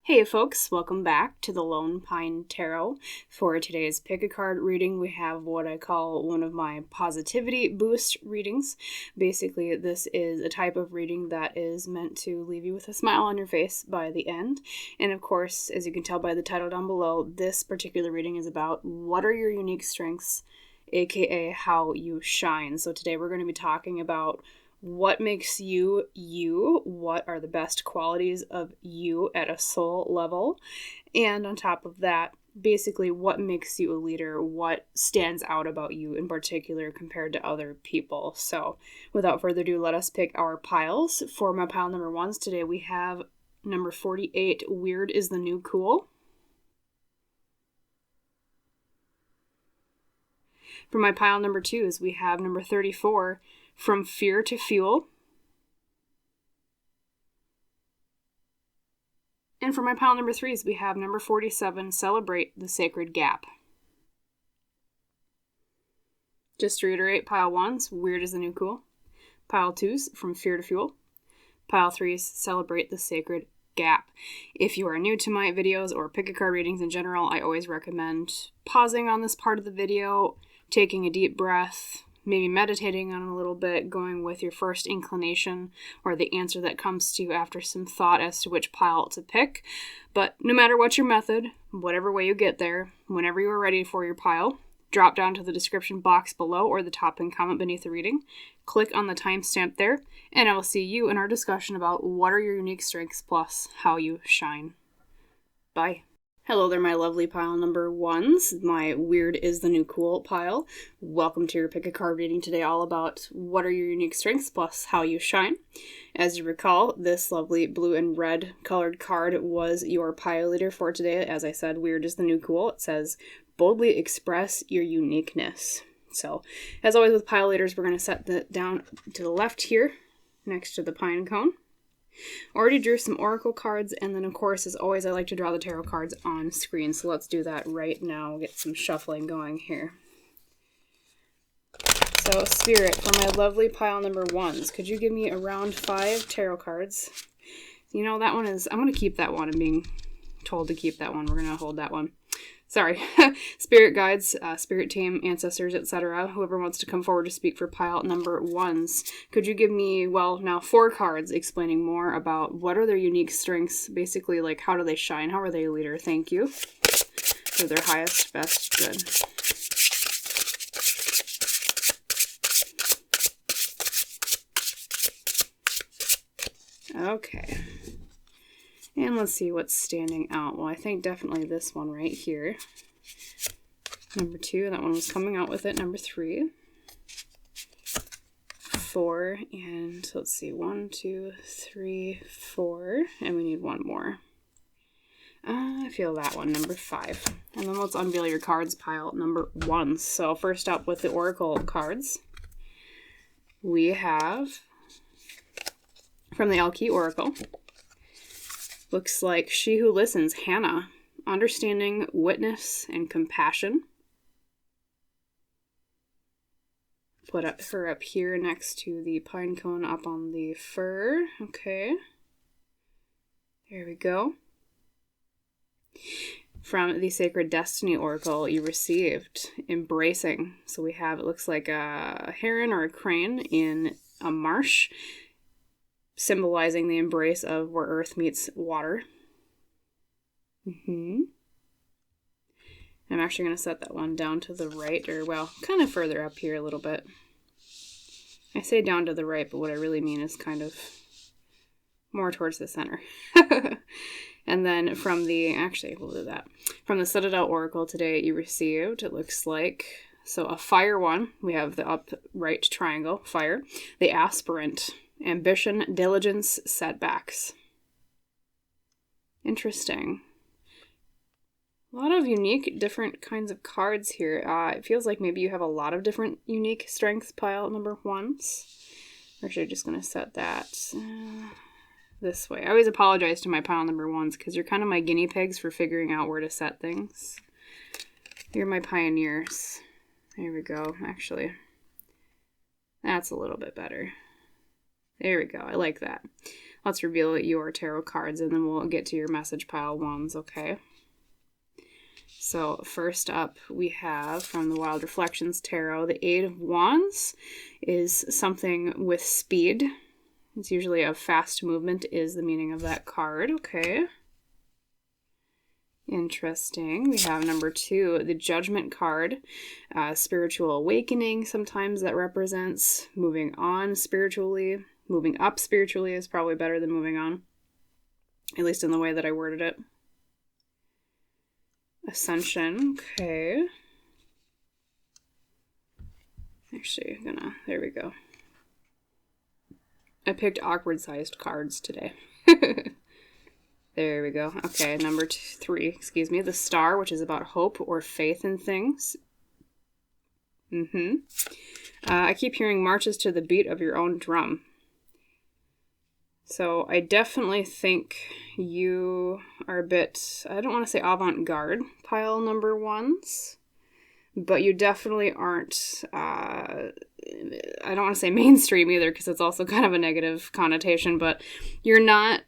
Hey folks, welcome back to the Lone Pine Tarot. For today's pick a card reading, we have what I call one of my positivity boost readings. Basically, this is a type of reading that is meant to leave you with a smile on your face by the end. And of course, as you can tell by the title down below, this particular reading is about what are your unique strengths, aka how you shine. So today we're going to be talking about what makes you you, what are the best qualities of you at a soul level, and on top of that, basically what makes you a leader, what stands out about you in particular compared to other people. So without further ado, let us pick our piles. For my pile number ones today, we have number 48, Weird is the New Cool. For my pile number twos, we have number 34, From Fear to Fuel. And for my pile number threes, we have number 47, Celebrate the Sacred Gap. Just to reiterate, pile ones, Weird is the New Cool. Pile twos, From Fear to Fuel. Pile threes, Celebrate the Sacred Gap. If you are new to my videos or pick a card readings in general, I always recommend pausing on this part of the video, taking a deep breath, maybe meditating on it a little bit, going with your first inclination or the answer that comes to you after some thought as to which pile to pick. But no matter what your method, whatever way you get there, whenever you are ready for your pile, drop down to the description box below or the top pinned comment beneath the reading. Click on the timestamp there, and I will see you in our discussion about what are your unique strengths plus how you shine. Bye. Hello there, my lovely pile number ones, my Weird is the New Cool pile. Welcome to your pick a card reading today, all about what are your unique strengths plus how you shine. As you recall, this lovely blue and red colored card was your pile leader for today. As I said, Weird is the New Cool. It says, boldly express your uniqueness. So, as always with pile leaders, we're going to set that down to the left here, next to the pine cone. Already drew some oracle cards, and then of course, as always, I like to draw the tarot cards on screen, so let's do that right now. We'll get some shuffling going here. So, Spirit, for my lovely pile number ones, could you give me around 5 tarot cards? You know, that one is, I'm going to keep that one. I'm being told to keep that one. We're going to hold that one. Sorry. Spirit guides, spirit team, ancestors, etc. Whoever wants to come forward to speak for pile number ones. Could you give me, well, now 4 cards explaining more about what are their unique strengths? Basically, like, how do they shine? How are they a leader? Thank you. For their highest, best, good. Okay. And let's see what's standing out. Well, I think definitely this one right here. Number 2, that one was coming out with it. Number 3. 4, and let's see, 1, 2, 3, 4, and we need one more. I feel that one, number 5. And then let's unveil your cards pile number 1. So first up with the oracle cards, we have from the Elle Qui Oracle. Looks like She Who Listens, Hannah, understanding, witness, and compassion. Put her up here next to the pine cone up on the fir. Okay. There we go. From the Sacred Destiny Oracle, you received embracing. So we have, it looks like a heron or a crane in a marsh, symbolizing the embrace of where earth meets water. I'm actually going to set that one down to the right, or well, kind of further up here a little bit. I say down to the right, but what I really mean is kind of more towards the center. And then from the, actually, we'll do that. From the Citadel Oracle today, you received, it looks like, so a fire one. We have the upright triangle, fire. The aspirant, ambition, diligence, setbacks. Interesting. A lot of unique, different kinds of cards here. It feels like maybe you have a lot of different unique strengths pile number ones. Or actually, just going to set that this way. I always apologize to my pile number ones because you're kind of my guinea pigs for figuring out where to set things. You're my pioneers. There we go, actually. That's a little bit better. There we go. I like that. Let's reveal your tarot cards, and then we'll get to your message pile ones, okay? So first up, we have from the Wild Reflections Tarot, the Eight of Wands is something with speed. It's usually a fast movement is the meaning of that card, okay? Interesting. We have number 2, the Judgment card, spiritual awakening. Sometimes that represents moving on spiritually. Moving up spiritually is probably better than moving on, at least in the way that I worded it. Ascension, okay. Actually, there we go. I picked awkward-sized cards today. There we go. Okay, number 3, excuse me, the Star, which is about hope or faith in things. I keep hearing marches to the beat of your own drum. So I definitely think you are a bit, I don't want to say avant-garde pile number ones, but you definitely aren't, I don't want to say mainstream either, because it's also kind of a negative connotation, but you're not,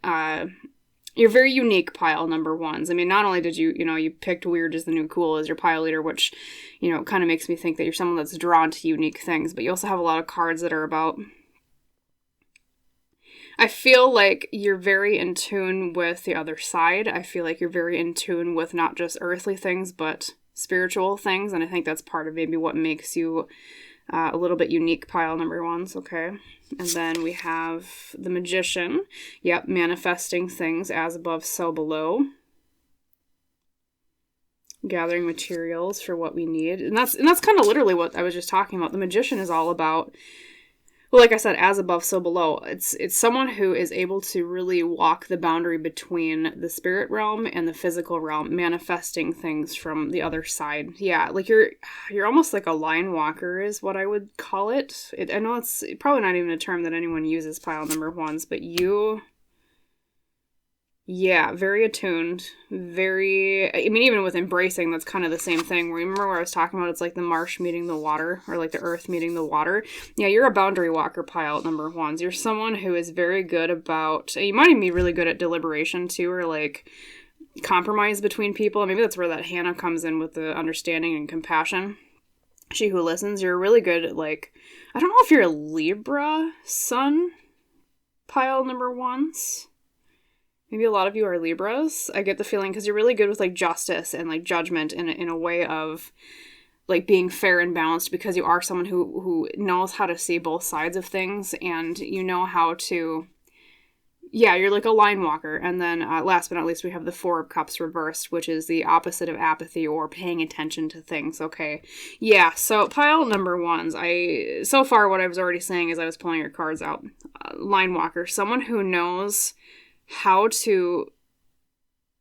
you're very unique pile number ones. I mean, not only did you picked weird is the new cool as your pile leader, which, kind of makes me think that you're someone that's drawn to unique things, but you also have a lot of cards that are about, I feel like you're very in tune with the other side. I feel like you're very in tune with not just earthly things, but spiritual things, and I think that's part of maybe what makes you a little bit unique pile number ones, okay? And then we have the Magician. Yep, manifesting things as above, so below. Gathering materials for what we need. And that's kind of literally what I was just talking about. The Magician is all about, well, like I said, as above, so below. It's someone who is able to really walk the boundary between the spirit realm and the physical realm, manifesting things from the other side. Yeah, like you're almost like a line walker is what I would call it. I know it's probably not even a term that anyone uses, pile number ones, but you... Yeah, very attuned, even with embracing, that's kind of the same thing. Remember where I was talking about it's like the marsh meeting the water, or like the earth meeting the water? Yeah, you're a boundary walker pile number ones. You're someone who is very good about, you might even be really good at deliberation too, or like compromise between people. Maybe that's where that Hannah comes in with the understanding and compassion. She who listens, you're really good at like, I don't know if you're a Libra sun pile number ones. Maybe a lot of you are Libras. I get the feeling because you're really good with like justice and like judgment in a way of like being fair and balanced, because you are someone who knows how to see both sides of things, and you know how to, yeah, you're like a line walker. And then last but not least, we have the Four of Cups reversed, which is the opposite of apathy or paying attention to things. Okay. Yeah. So pile number ones, so far what I was already saying as I was pulling your cards out, line walker, someone who knows how to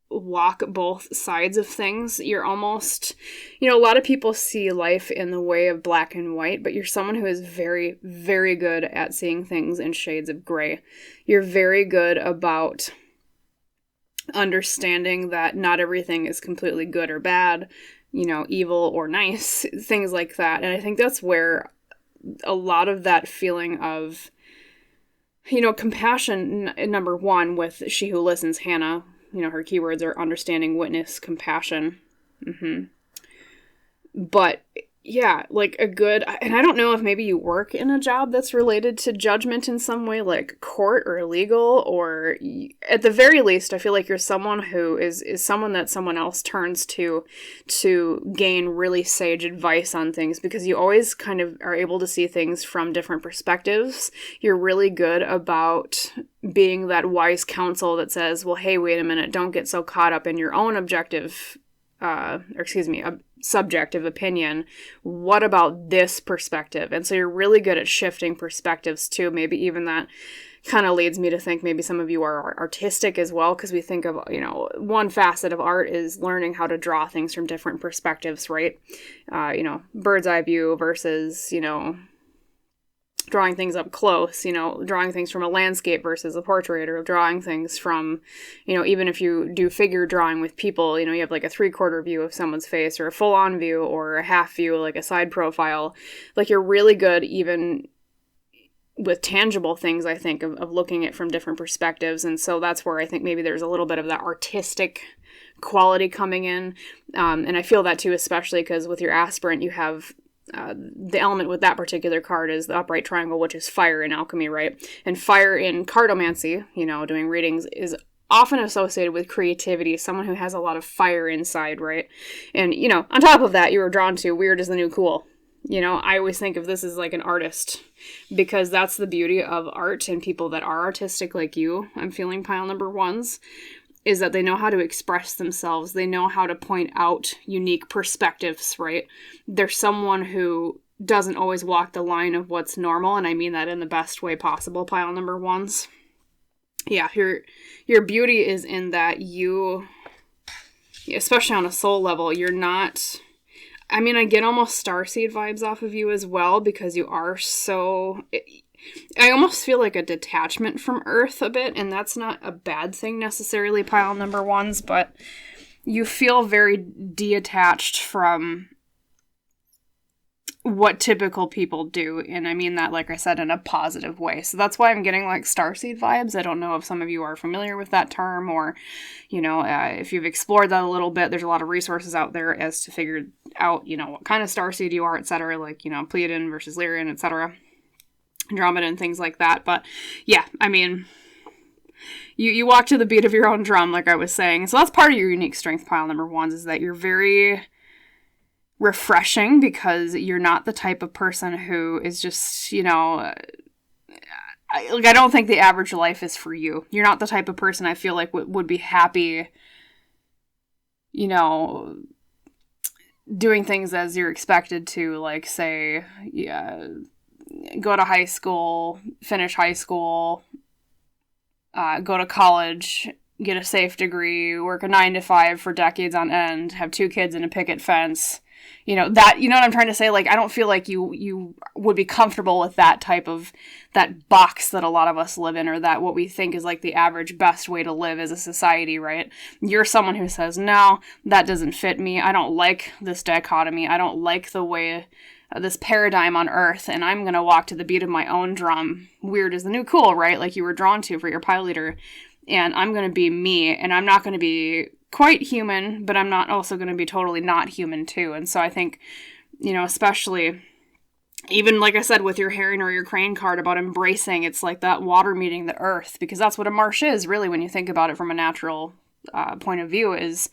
walk both sides of things. You're almost, a lot of people see life in the way of black and white, but you're someone who is very, very good at seeing things in shades of gray. You're very good about understanding that not everything is completely good or bad, evil or nice, things like that. And I think that's where a lot of that feeling of compassion, number one, with She Who Listens, Hannah, her keywords are understanding, witness, compassion. But yeah, like a good, and I don't know if maybe you work in a job that's related to judgment in some way, like court or legal, or at the very least, I feel like you're someone who is someone that someone else turns to gain really sage advice on things, because you always kind of are able to see things from different perspectives. You're really good about being that wise counsel that says, well, hey, wait a minute, don't get so caught up in your own subjective opinion. What about this perspective? And so you're really good at shifting perspectives too. Maybe even that kind of leads me to think maybe some of you are artistic as well, because we think of, one facet of art is learning how to draw things from different perspectives, right? Bird's eye view versus, drawing things up close, drawing things from a landscape versus a portrait, or drawing things from, even if you do figure drawing with people, you have like a 3/4 view of someone's face, or a full-on view, or a half view, like a side profile. Like you're really good even with tangible things, I think, of looking at it from different perspectives. And so that's where I think maybe there's a little bit of that artistic quality coming in. And I feel that too, especially because with your aspirant, you have the element with that particular card is the upright triangle, which is fire in alchemy, right? And fire in cartomancy, doing readings, is often associated with creativity, someone who has a lot of fire inside, right? And, on top of that, you were drawn to weird is the new cool. I always think of this as like an artist, because that's the beauty of art and people that are artistic like you, I'm feeling pile number ones, is that they know how to express themselves. They know how to point out unique perspectives, right? They're someone who doesn't always walk the line of what's normal, and I mean that in the best way possible, pile number ones. Yeah, your beauty is in that you, especially on a soul level, you're not... I mean, I get almost starseed vibes off of you as well, because you are so... I almost feel like a detachment from Earth a bit, and that's not a bad thing necessarily, pile number ones, but you feel very detached from what typical people do, and I mean that, like I said, in a positive way. So that's why I'm getting like starseed vibes. I don't know if some of you are familiar with that term, or if you've explored that a little bit. There's a lot of resources out there as to figure out what kind of starseed you are, etc., like Pleiadian versus Lyrian, etc., Andromeda and things like that. But yeah, I mean, you walk to the beat of your own drum, like I was saying. So that's part of your unique strength, pile number ones, is that you're very refreshing, because you're not the type of person who is just, I don't think the average life is for you. You're not the type of person I feel like would be happy, doing things as you're expected to, like, say, go to high school, finish high school, go to college, get a safe degree, work a 9-to-5 for decades on end, have 2 kids and a picket fence. That, what I'm trying to say? Like, I don't feel like you would be comfortable with that type of, that box that a lot of us live in, or that what we think is like the average best way to live as a society, right? You're someone who says, no, that doesn't fit me. I don't like this dichotomy. I don't like the way, this paradigm on Earth, and I'm going to walk to the beat of my own drum. Weird is the new cool, right? Like you were drawn to for your pile leader. And I'm going to be me, and I'm not going to be quite human, but I'm not also going to be totally not human too. And so I think, especially, even like I said, with your herring or your crane card about embracing, it's like that water meeting the earth, because that's what a marsh is, really, when you think about it from a natural point of view, is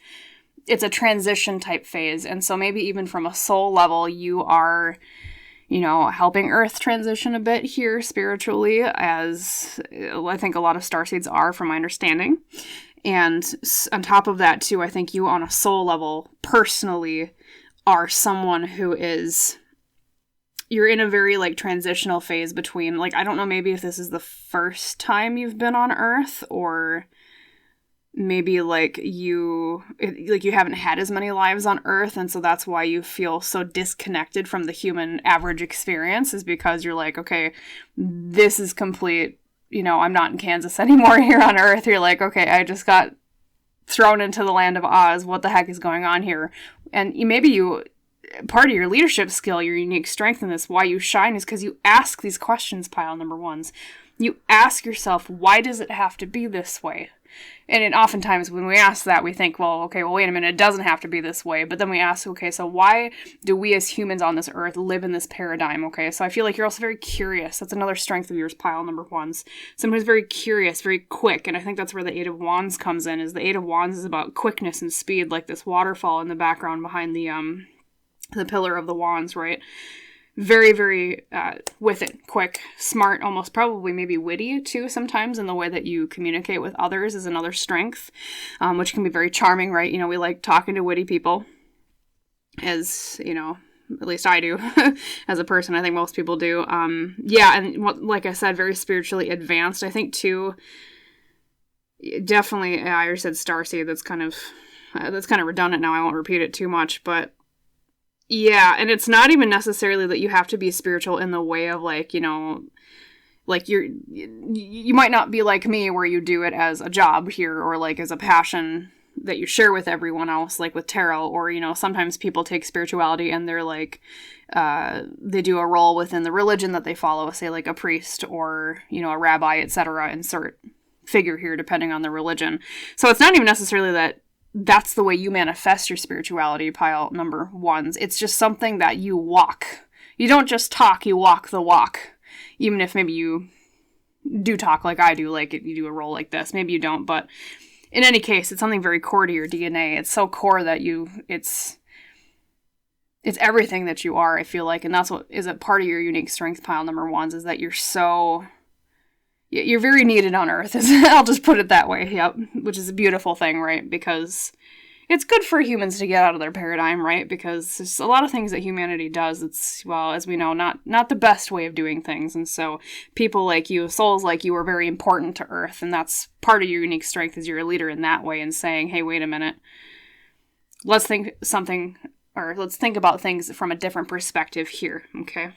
it's a transition type phase. And so maybe even from a soul level, you are, helping Earth transition a bit here spiritually, as I think a lot of starseeds are, from my understanding. And on top of that, too, I think you on a soul level, personally, are someone who is... You're in a very, like, transitional phase between, like, I don't know, maybe if this is the first time you've been on Earth, or maybe, like, you haven't had as many lives on Earth, and so that's why you feel so disconnected from the human average experience, is because you're like, okay, this is complete, I'm not in Kansas anymore here on Earth. You're like, okay, I just got thrown into the land of Oz. What the heck is going on here? And part of your leadership skill, your unique strength in this, why you shine, is because you ask these questions, pile number ones. You ask yourself, why does it have to be this way? And oftentimes when we ask that, we think, wait a minute, it doesn't have to be this way. But then we ask, okay, so why do we as humans on this earth live in this paradigm? Okay, so I feel like you're also very curious. That's another strength of yours, pile number ones. Someone who's very curious, very quick. And I think that's where the Eight of Wands comes in, is the Eight of Wands is about quickness and speed, like this waterfall in the background behind the pillar of the wands, right? Very, very with it, quick, smart, almost probably maybe witty too sometimes, in the way that you communicate with others is another strength, which can be very charming, right? We like talking to witty people, as, at least I do as a person. I think most people do. Yeah, and like I said, very spiritually advanced. I think too, definitely, I already said starseed, that's kind of redundant now. I won't repeat it too much, but yeah, and it's not even necessarily that you have to be spiritual in the way of, like, like you might not be like me where you do it as a job here, or like as a passion that you share with everyone else, like with tarot, or, you know, sometimes people take spirituality and they're like, they do a role within the religion that they follow, say like a priest or, you know, a rabbi, etc. Insert figure here depending on the religion. So it's not even necessarily that that's the way you manifest your spirituality, pile number ones. It's just something that you walk. You don't just talk, you walk the walk. Even if maybe you do talk like I do, like you do a role like this. Maybe you don't, but in any case, it's something very core to your DNA. It's so core that it's everything that you are, I feel like. And that's what is a part of your unique strength, pile number ones, is that you're very needed on Earth. I'll just put it that way. Yep. Which is a beautiful thing, right? Because it's good for humans to get out of their paradigm, right? Because there's a lot of things that humanity does. It's, well, as we know, not the best way of doing things. And so people like you, souls like you, are very important to Earth. And that's part of your unique strength, is you're a leader in that way, and saying, hey, wait a minute. Let's think about things from a different perspective here, okay?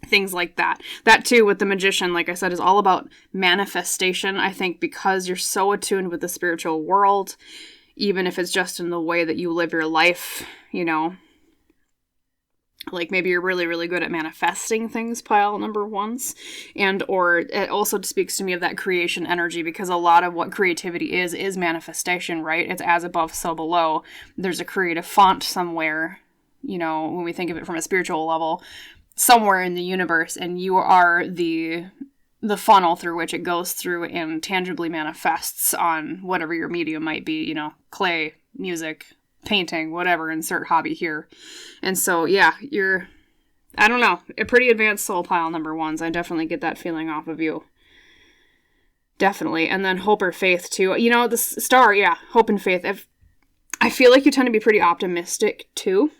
Things like that. That too, with the magician, like I said, is all about manifestation. I think because you're so attuned with the spiritual world, even if it's just in the way that you live your life, you know, like maybe you're really, really good at manifesting things, pile number ones. And, or it also speaks to me of that creation energy, because a lot of what creativity is manifestation, right? It's as above, so below. There's a creative font somewhere, you know, when we think of it from a spiritual level, somewhere in the universe, and you are the funnel through which it goes through and tangibly manifests on whatever your medium might be, you know, clay, music, painting, whatever, insert hobby here. And so, yeah, you're, I don't know, a pretty advanced soul, pile number ones. I definitely get that feeling off of you. Definitely. And then hope or faith too. You know, the star, yeah, hope and faith. I feel like you tend to be pretty optimistic too.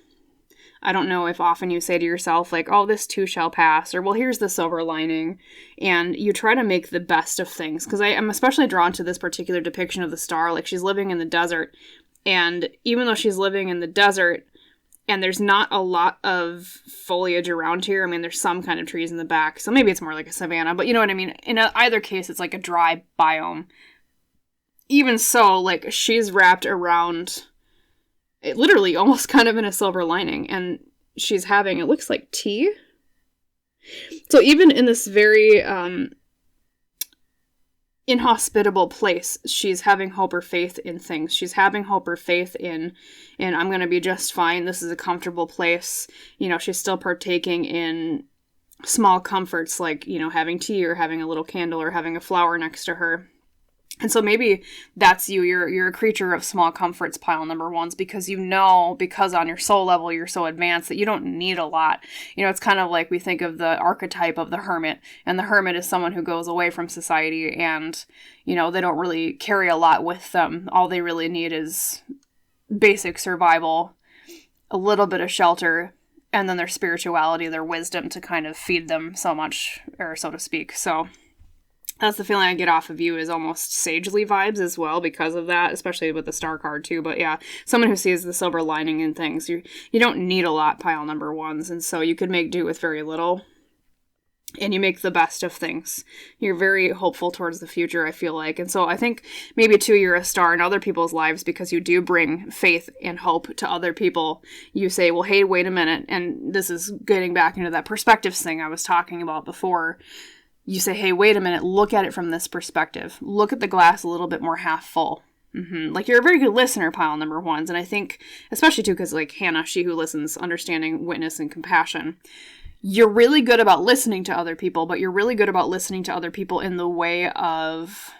I don't know if often you say to yourself, like, oh, this too shall pass, or, well, here's the silver lining, and you try to make the best of things, because I am especially drawn to this particular depiction of the star. Like, she's living in the desert, and even though she's living in the desert, and there's not a lot of foliage around here, I mean, there's some kind of trees in the back, so maybe it's more like a savanna, but you know what I mean? In either case, it's like a dry biome. Even so, like, she's wrapped around it, literally almost kind of in a silver lining, and she's having, it looks like tea. So even in this very inhospitable place, she's having hope or faith in things. She's having hope or faith in I'm going to be just fine. This is a comfortable place. You know, she's still partaking in small comforts, like, you know, having tea or having a little candle or having a flower next to her. And so maybe that's you. You're a creature of small comforts, pile number ones, because you know, because on your soul level you're so advanced that you don't need a lot. You know, it's kind of like we think of the archetype of the hermit, and the hermit is someone who goes away from society, and, you know, they don't really carry a lot with them. All they really need is basic survival, a little bit of shelter, and then their spirituality, their wisdom to kind of feed them so much, or so to speak. So that's the feeling I get off of you, is almost sagely vibes as well because of that, especially with the star card too. But yeah, someone who sees the silver lining in things. You don't need a lot, pile number ones, and so you could make do with very little, and you make the best of things. You're very hopeful towards the future, I feel like. And so I think maybe too, you're a star in other people's lives because you do bring faith and hope to other people. You say, well, hey, wait a minute, and this is getting back into that perspectives thing I was talking about before. You say, hey, wait a minute, look at it from this perspective. Look at the glass a little bit more half full. Like, you're a very good listener, pile number ones. And I think, especially too, because like Hannah, she who listens, understanding, witness, and compassion, you're really good about listening to other people, but you're really good about listening to other people in the way of,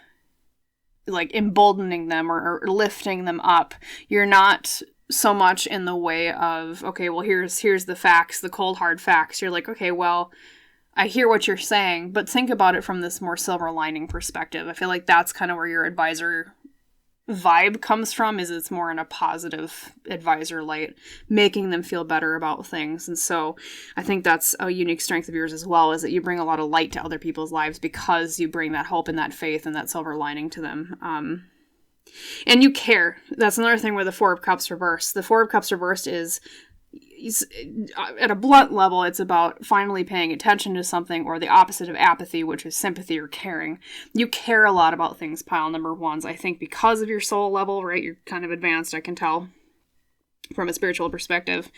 like, emboldening them or lifting them up. You're not so much in the way of, okay, well, here's the facts, the cold, hard facts. You're like, okay, well, I hear what you're saying, but think about it from this more silver lining perspective. I feel like that's kind of where your advisor vibe comes from, is it's more in a positive advisor light, making them feel better about things. And so I think that's a unique strength of yours as well, is that you bring a lot of light to other people's lives because you bring that hope and that faith and that silver lining to them. And you care. That's another thing with the Four of Cups reversed. The Four of Cups reversed is at a blunt level, it's about finally paying attention to something, or the opposite of apathy, which is sympathy or caring. You care a lot about things, pile number ones, I think, because of your soul level, right? You're kind of advanced, I can tell, from a spiritual perspective.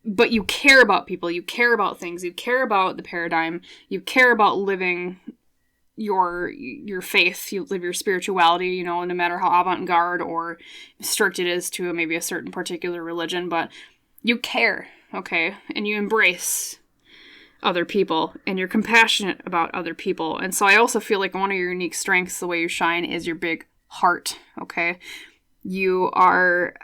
But you care about people, you care about things, you care about the paradigm, you care about living your faith, you live your spirituality, you know, no matter how avant-garde or strict it is to maybe a certain particular religion, but you care, okay? And you embrace other people, and you're compassionate about other people. And so I also feel like one of your unique strengths, the way you shine, is your big heart, okay? You are,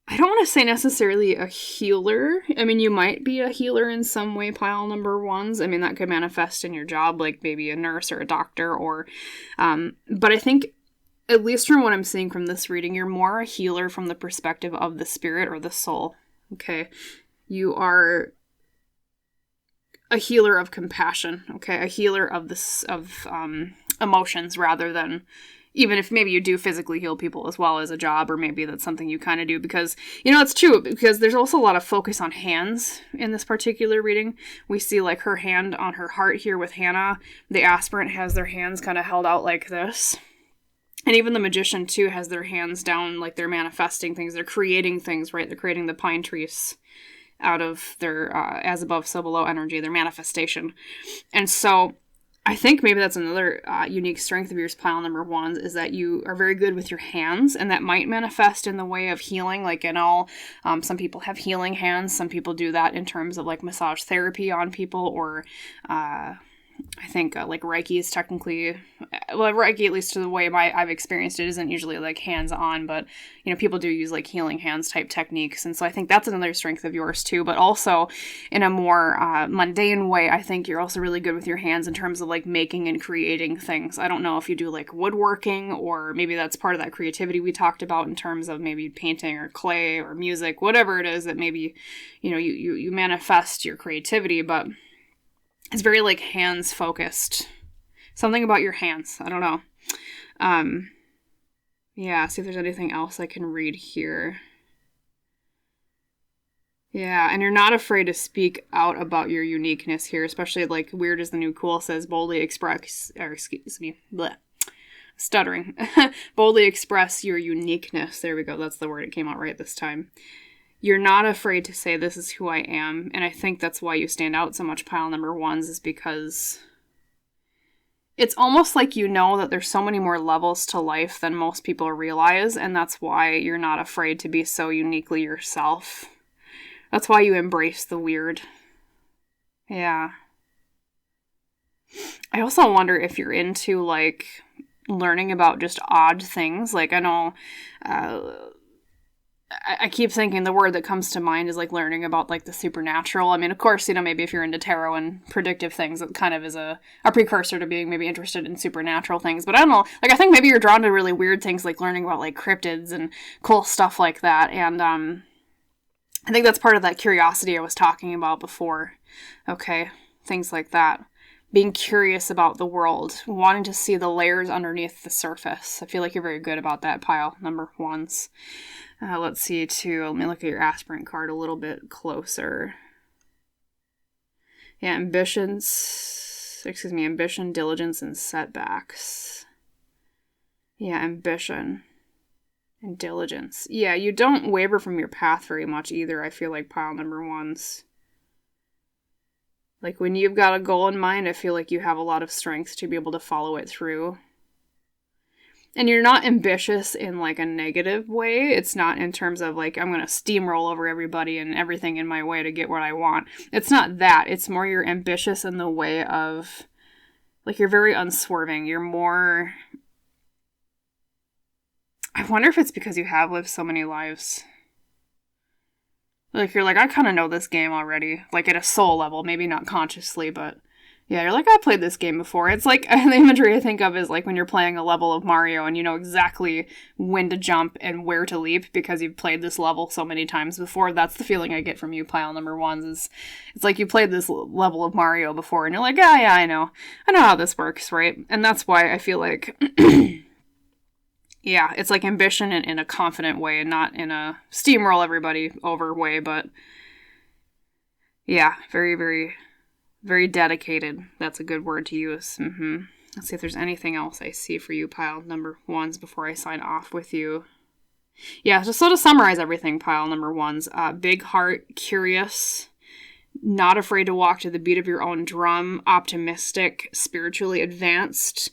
I don't want to say necessarily a healer. I mean, you might be a healer in some way, pile number ones. I mean, that could manifest in your job, like maybe a nurse or a doctor, or, but I think, at least from what I'm seeing from this reading, you're more a healer from the perspective of the spirit or the soul, okay? You are a healer of compassion, okay? A healer of emotions, rather than, even if maybe you do physically heal people as well as a job, or maybe that's something you kind of do, because, you know, it's true, because there's also a lot of focus on hands in this particular reading. We see, like, her hand on her heart here with Hannah. The aspirant has their hands kind of held out like this. And even the magician, too, has their hands down, like they're manifesting things. They're creating things, right? They're creating the pine trees out of their as above, so below energy, their manifestation. And so I think maybe that's another unique strength of yours, pile number ones, is that you are very good with your hands, and that might manifest in the way of healing. Like, in all, some people have healing hands. Some people do that in terms of, like, massage therapy on people, or I think like Reiki is technically, well, Reiki, at least to the way I've experienced it, isn't usually like hands-on, but, you know, people do use like healing hands type techniques. And so I think that's another strength of yours too, but also in a more mundane way, I think you're also really good with your hands in terms of like making and creating things. I don't know if you do like woodworking, or maybe that's part of that creativity we talked about in terms of maybe painting or clay or music, whatever it is that maybe, you know, you manifest your creativity, but it's very, like, hands-focused. Something about your hands. I don't know. Yeah, see if there's anything else I can read here. Yeah, and you're not afraid to speak out about your uniqueness here, especially, like, weird as the new cool says, boldly express, or excuse me, bleh, stuttering. Boldly express your uniqueness. There we go. That's the word. It came out right this time. You're not afraid to say, this is who I am. And I think that's why you stand out so much, pile number ones, is because it's almost like you know that there's so many more levels to life than most people realize. And that's why you're not afraid to be so uniquely yourself. That's why you embrace the weird. Yeah. I also wonder if you're into, like, learning about just odd things. Like, I know, I keep thinking the word that comes to mind is, like, learning about, like, the supernatural. I mean, of course, you know, maybe if you're into tarot and predictive things, it kind of is a precursor to being maybe interested in supernatural things. But I don't know, like, I think maybe you're drawn to really weird things, like learning about, like, cryptids and cool stuff like that. And I think that's part of that curiosity I was talking about before. Okay, things like that. Being curious about the world, wanting to see the layers underneath the surface. I feel like you're very good about that, pile number ones. Let's see, too. Let me look at your aspirant card a little bit closer. Yeah, ambition, diligence, and setbacks. Yeah, ambition and diligence. Yeah, you don't waver from your path very much either, I feel like, pile number ones. Like, when you've got a goal in mind, I feel like you have a lot of strength to be able to follow it through. And you're not ambitious in, like, a negative way. It's not in terms of, like, I'm going to steamroll over everybody and everything in my way to get what I want. It's not that. It's more you're ambitious in the way of, like, you're very unswerving. You're more... I wonder if it's because you have lived so many lives. Like, you're like, I kind of know this game already. Like, at a soul level. Maybe not consciously, but... yeah, you're like, I played this game before. It's like, the imagery I think of is like when you're playing a level of Mario and you know exactly when to jump and where to leap because you've played this level so many times before. That's the feeling I get from you, pile number ones, is it's like you played this level of Mario before and you're like, yeah, I know how this works, right? And that's why I feel like, Yeah, it's like ambition in a confident way, and not in a steamroll everybody over way, but yeah, very, very, very dedicated. That's a good word to use. Let's see if there's anything else I see for you, pile number ones, before I sign off with you. Yeah, so to summarize everything, pile number ones, big heart, curious, not afraid to walk to the beat of your own drum, optimistic, spiritually advanced,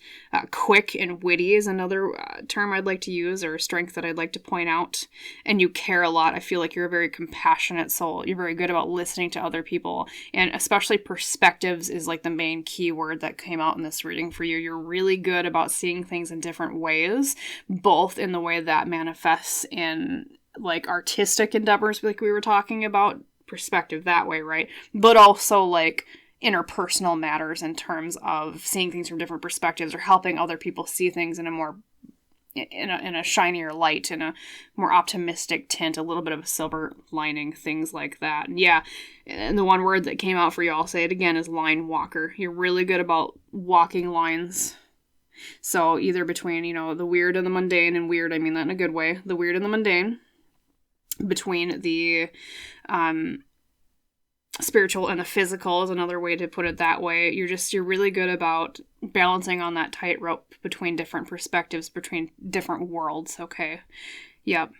quick and witty is another term I'd like to use, or a strength that I'd like to point out. And you care a lot. I feel like you're a very compassionate soul. You're very good about listening to other people, and especially perspectives is like the main key word that came out in this reading for you. You're really good about seeing things in different ways, both in the way that manifests in like artistic endeavors, like we were talking about, perspective that way, right? But also like interpersonal matters in terms of seeing things from different perspectives, or helping other people see things in a more in a shinier light, in a more optimistic tint, a little bit of a silver lining, things like that. And yeah, and the one word that came out for you, I'll say it again, is line walker. You're really good about walking lines. So either between, you know, the weird and the mundane, and weird, I mean that in a good way, the weird and the mundane, between the spiritual and the physical is another way to put it that way. You're really good about balancing on that tightrope between different perspectives, between different worlds. Okay. Yep.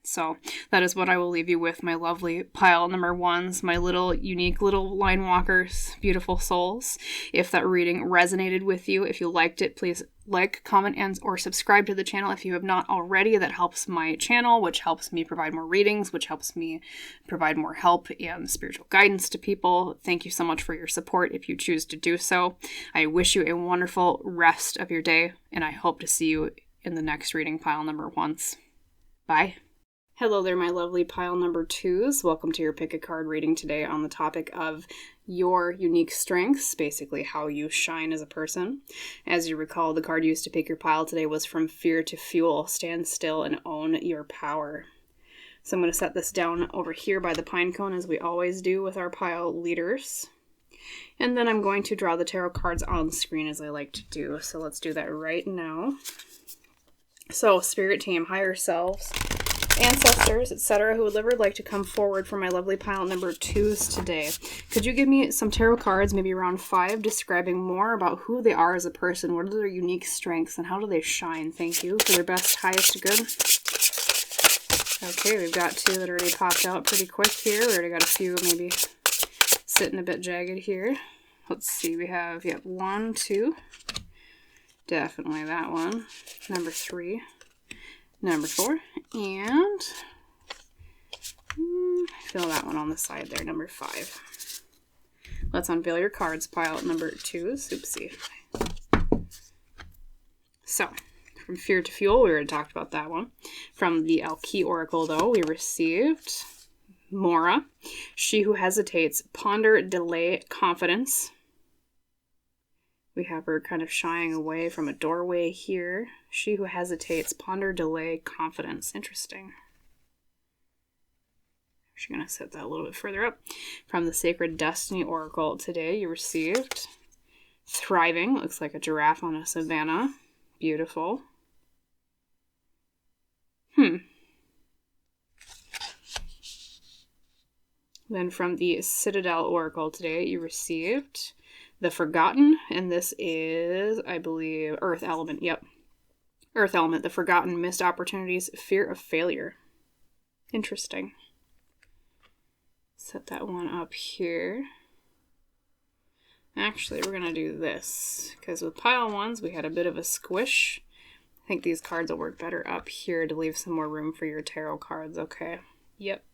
So that is what I will leave you with, my lovely pile number ones, my little unique little line walkers, beautiful souls. If that reading resonated with you, if you liked it, please like, comment, and or subscribe to the channel if you have not already. That helps my channel, which helps me provide more readings, which helps me provide more help and spiritual guidance to people. Thank you so much for your support if you choose to do so. I wish you a wonderful rest of your day, and I hope to see you in the next reading, pile number ones. Bye. Hello there, my lovely pile number twos. Welcome to your pick a card reading today on the topic of your unique strengths, basically how you shine as a person. As you recall, the card used to pick your pile today was From Fear to Fuel, Stand Still and Own Your Power. So I'm going to set this down over here by the pine cone, as we always do with our pile leaders. And then I'm going to draw the tarot cards on screen, as I like to do. So let's do that right now. So, spirit team, higher selves, ancestors, etc., who would ever like to come forward for my lovely pile number twos today. Could you give me some tarot cards, maybe around 5, describing more about who they are as a person, what are their unique strengths, and how do they shine? Thank you. For their best, highest good. Okay, we've got 2 that already popped out pretty quick here. We already got a few maybe sitting a bit jagged here. Let's see, we have, 1, 2. Definitely that one. Number 3. Number 4, and fill that one on the side there, number 5. Let's unveil your cards, pile number 2s. Oopsie. So, From Fear to Fuel, we already talked about that one. From the Elle Qui Oracle, though, we received Mora. She who hesitates, ponder, delay, confidence. We have her kind of shying away from a doorway here. She who hesitates, ponder, delay, confidence. Interesting. She's going to set that a little bit further up. From the Sacred Destiny Oracle today, you received Thriving. Looks like a giraffe on a savanna. Beautiful. Then from the Citadel Oracle today, you received The Forgotten, and this is, I believe, Earth Element. Yep. Earth Element, the Forgotten, Missed Opportunities, Fear of Failure. Interesting. Set that one up here. Actually, we're going to do this, because with pile ones, we had a bit of a squish. I think these cards will work better up here to leave some more room for your tarot cards. Okay. Yep.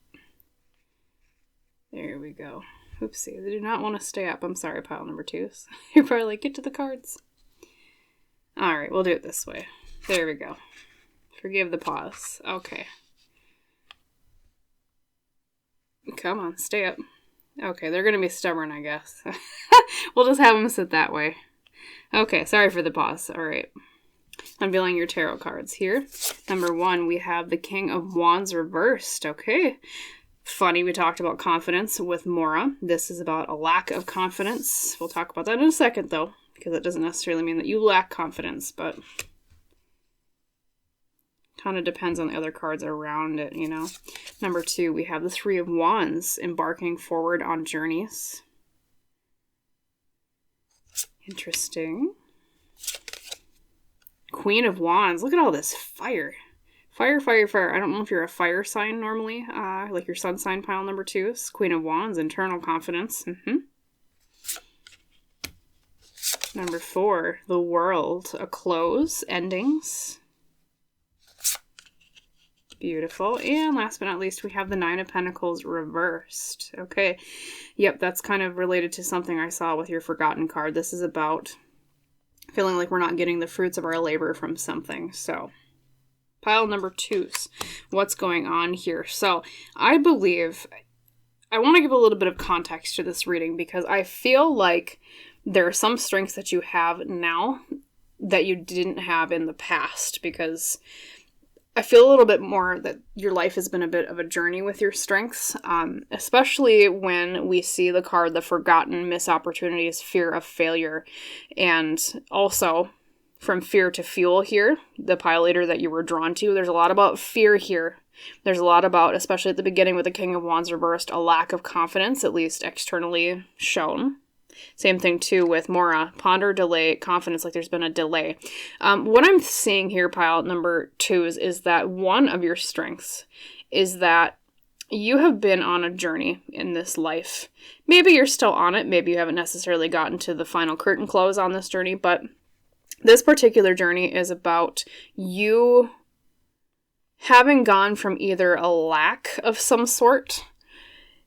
There we go. Oopsie, they do not want to stay up. I'm sorry, pile number 2s. You're probably like, get to the cards. Alright, we'll do it this way. There we go. Forgive the pause. Okay. Come on, stay up. Okay, they're going to be stubborn, I guess. We'll just have them sit that way. Okay, sorry for the pause. Alright. Unveiling your tarot cards here. Number 1, we have the King of Wands reversed. Okay. Funny, we talked about confidence with Mora. This is about a lack of confidence. We'll talk about that in a second, though, because it doesn't necessarily mean that you lack confidence, but Kind of depends on the other cards around it, you know. Number 2, we have the Three of Wands, embarking forward on journeys. Interesting. Queen of Wands. Look at all this fire. Fire, fire, fire. I don't know if you're a fire sign normally, like your sun sign pile number 2 is. Queen of Wands, internal confidence. Number 4, the World, a close, endings. Beautiful. And last but not least, we have the Nine of Pentacles reversed. Okay. Yep, that's kind of related to something I saw with your Forgotten card. This is about feeling like we're not getting the fruits of our labor from something. So, pile number 2's. What's going on here? So, I believe, I want to give a little bit of context to this reading because I feel like there are some strengths that you have now that you didn't have in the past, because I feel a little bit more that your life has been a bit of a journey with your strengths, especially when we see the card, the Forgotten, Missed Opportunities, Fear of Failure, and also from Fear to Fuel here, the pile leader that you were drawn to. There's a lot about fear here. There's a lot about, especially at the beginning with the King of Wands reversed, a lack of confidence, at least externally shown. Same thing, too, with Mora. Ponder, delay, confidence, like there's been a delay. What I'm seeing here, pile number 2, is that one of your strengths is that you have been on a journey in this life. Maybe you're still on it. Maybe you haven't necessarily gotten to the final curtain close on this journey, but this particular journey is about you having gone from either a lack of some sort.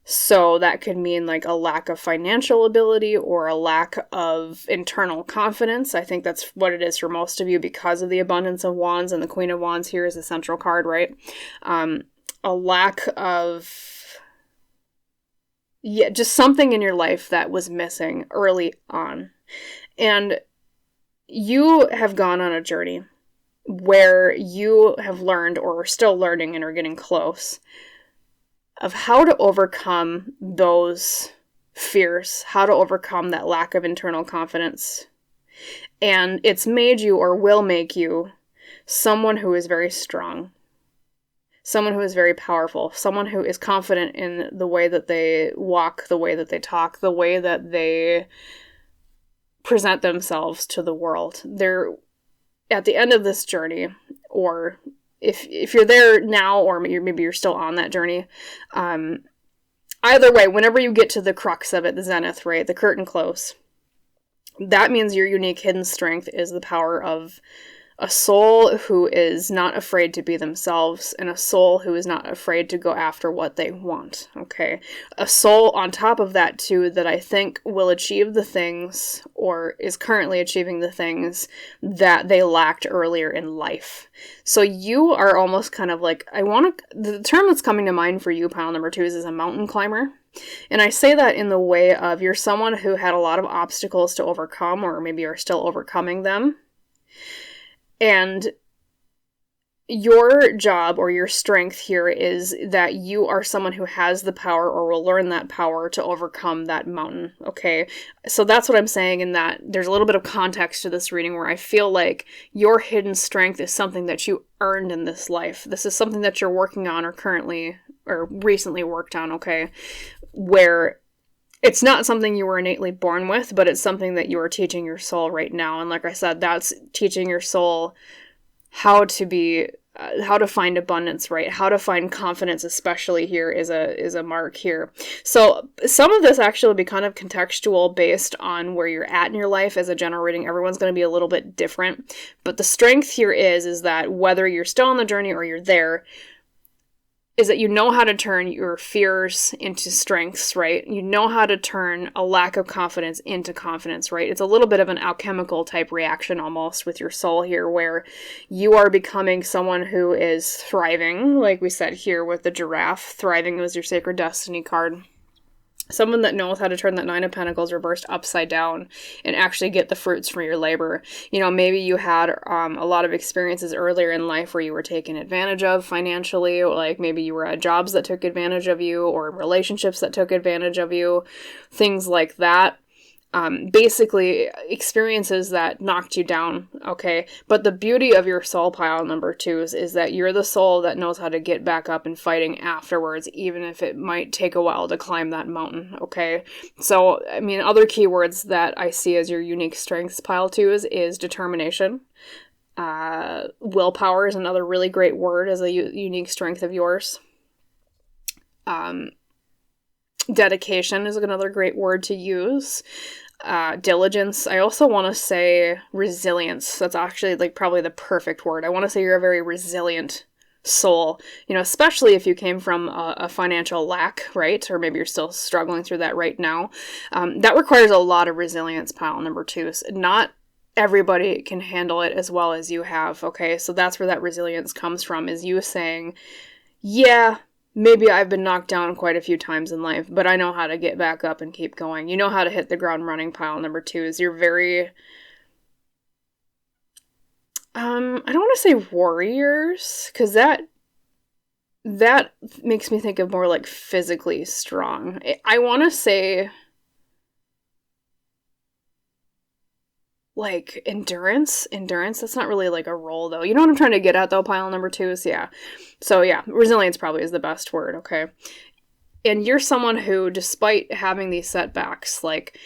So that could mean like a lack of financial ability or a lack of internal confidence. I think that's what it is for most of you because of the abundance of wands, and the Queen of Wands here is a central card, right? A lack of, just something in your life that was missing early on. And you have gone on a journey where you have learned, or are still learning and are getting close, of how to overcome those fears, how to overcome that lack of internal confidence. And it's made you, or will make you, someone who is very strong, someone who is very powerful, someone who is confident in the way that they walk, the way that they talk, the way that they present themselves to the world. They're at the end of this journey, or if you're there now, or maybe you're still on that journey, either way, whenever you get to the crux of it, the zenith, right, the curtain close, that means your unique hidden strength is the power of a soul who is not afraid to be themselves, and a soul who is not afraid to go after what they want, okay? A soul on top of that, too, that I think will achieve the things, or is currently achieving the things that they lacked earlier in life. So you are almost kind of like, the term that's coming to mind for you, pile number 2, is a mountain climber. And I say that in the way of you're someone who had a lot of obstacles to overcome, or maybe are still overcoming them. And your job, or your strength here, is that you are someone who has the power, or will learn that power, to overcome that mountain, okay? So that's what I'm saying, in that there's a little bit of context to this reading where I feel like your hidden strength is something that you earned in this life. This is something that you're working on, or currently, or recently worked on, okay? Where it's not something you were innately born with, but it's something that you are teaching your soul right now. And like I said, that's teaching your soul how to find abundance, right? How to find confidence, especially here, is a mark here. So some of this actually will be kind of contextual based on where you're at in your life. As a general reading, everyone's going to be a little bit different. But the strength here is that whether you're still on the journey or you're there, is that you know how to turn your fears into strengths, right? You know how to turn a lack of confidence into confidence, right? It's a little bit of an alchemical type reaction almost with your soul here, where you are becoming someone who is thriving, like we said here with the giraffe. Thriving was your Sacred Destiny card. Someone that knows how to turn that Nine of Pentacles reversed upside down and actually get the fruits from your labor. You know, maybe you had a lot of experiences earlier in life where you were taken advantage of financially, like maybe you were at jobs that took advantage of you, or relationships that took advantage of you, things like that. basically experiences that knocked you down, okay? But the beauty of your soul pile number 2s is that you're the soul that knows how to get back up and fighting afterwards, even if it might take a while to climb that mountain, okay? So, I mean, other keywords that I see as your unique strengths pile 2s is determination. Willpower is another really great word as a unique strength of yours. Dedication is another great word to use. Diligence. I also want to say resilience. That's actually like probably the perfect word. I want to say you're a very resilient soul, especially if you came from a financial lack, right? Or maybe you're still struggling through that right now. That requires a lot of resilience, pile number 2s. Not everybody can handle it as well as you have, okay? So that's where that resilience comes from, is you saying, yeah, maybe I've been knocked down quite a few times in life, but I know how to get back up and keep going. You know how to hit the ground running, pile number 2s. You're very, I don't want to say warriors, because that makes me think of more like physically strong. I want to say like endurance. That's not really like a role though. You know what I'm trying to get at though, pile number 2s? Yeah. So yeah, resilience probably is the best word, okay? And you're someone who, despite having these setbacks, like,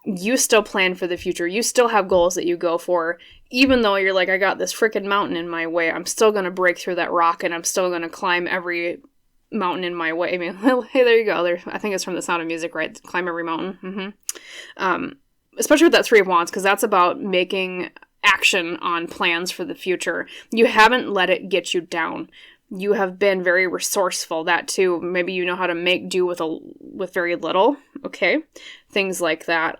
you still plan for the future. You still have goals that you go for, even though you're like, I got this freaking mountain in my way. I'm still going to break through that rock, and I'm still going to climb every mountain in my way. I mean, hey, there you go. I think it's from The Sound of Music, right? Climb every mountain. Especially with that 3 of Wands, because that's about making action on plans for the future. You haven't let it get you down. You have been very resourceful. That too. Maybe you know how to make do with very little. Okay, things like that.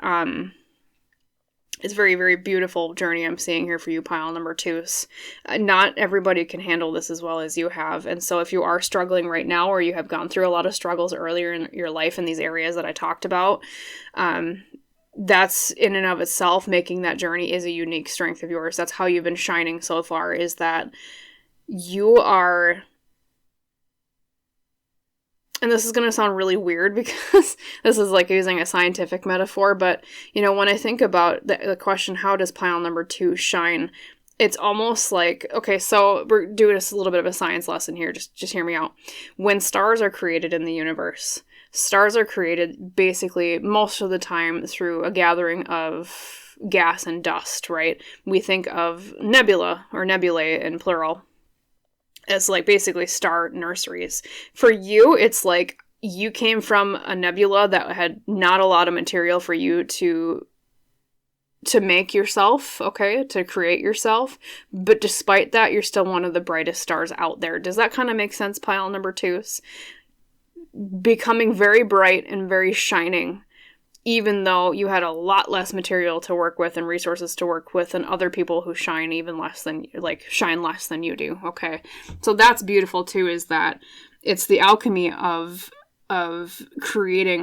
It's a very, very beautiful journey I'm seeing here for you, pile number 2s. Not everybody can handle this as well as you have. And so if you are struggling right now, or you have gone through a lot of struggles earlier in your life in these areas that I talked about, that's in and of itself, making that journey is a unique strength of yours. That's how you've been shining so far, is that you are, and this is going to sound really weird because this is like using a scientific metaphor, but when I think about the question, how does pile number 2 shine? It's almost like, okay, so we're doing a little bit of a science lesson here. Just hear me out. When stars are created in the universe, stars are created basically most of the time through a gathering of gas and dust, right? We think of nebula or nebulae in plural as like basically star nurseries. For you, it's like you came from a nebula that had not a lot of material for you to make yourself, okay, to create yourself. But despite that, you're still one of the brightest stars out there. Does that kind of make sense, pile number 2s? Becoming very bright and very shining, even though you had a lot less material to work with and resources to work with than other people who shine less than you do, okay? So that's beautiful too, is that it's the alchemy of creating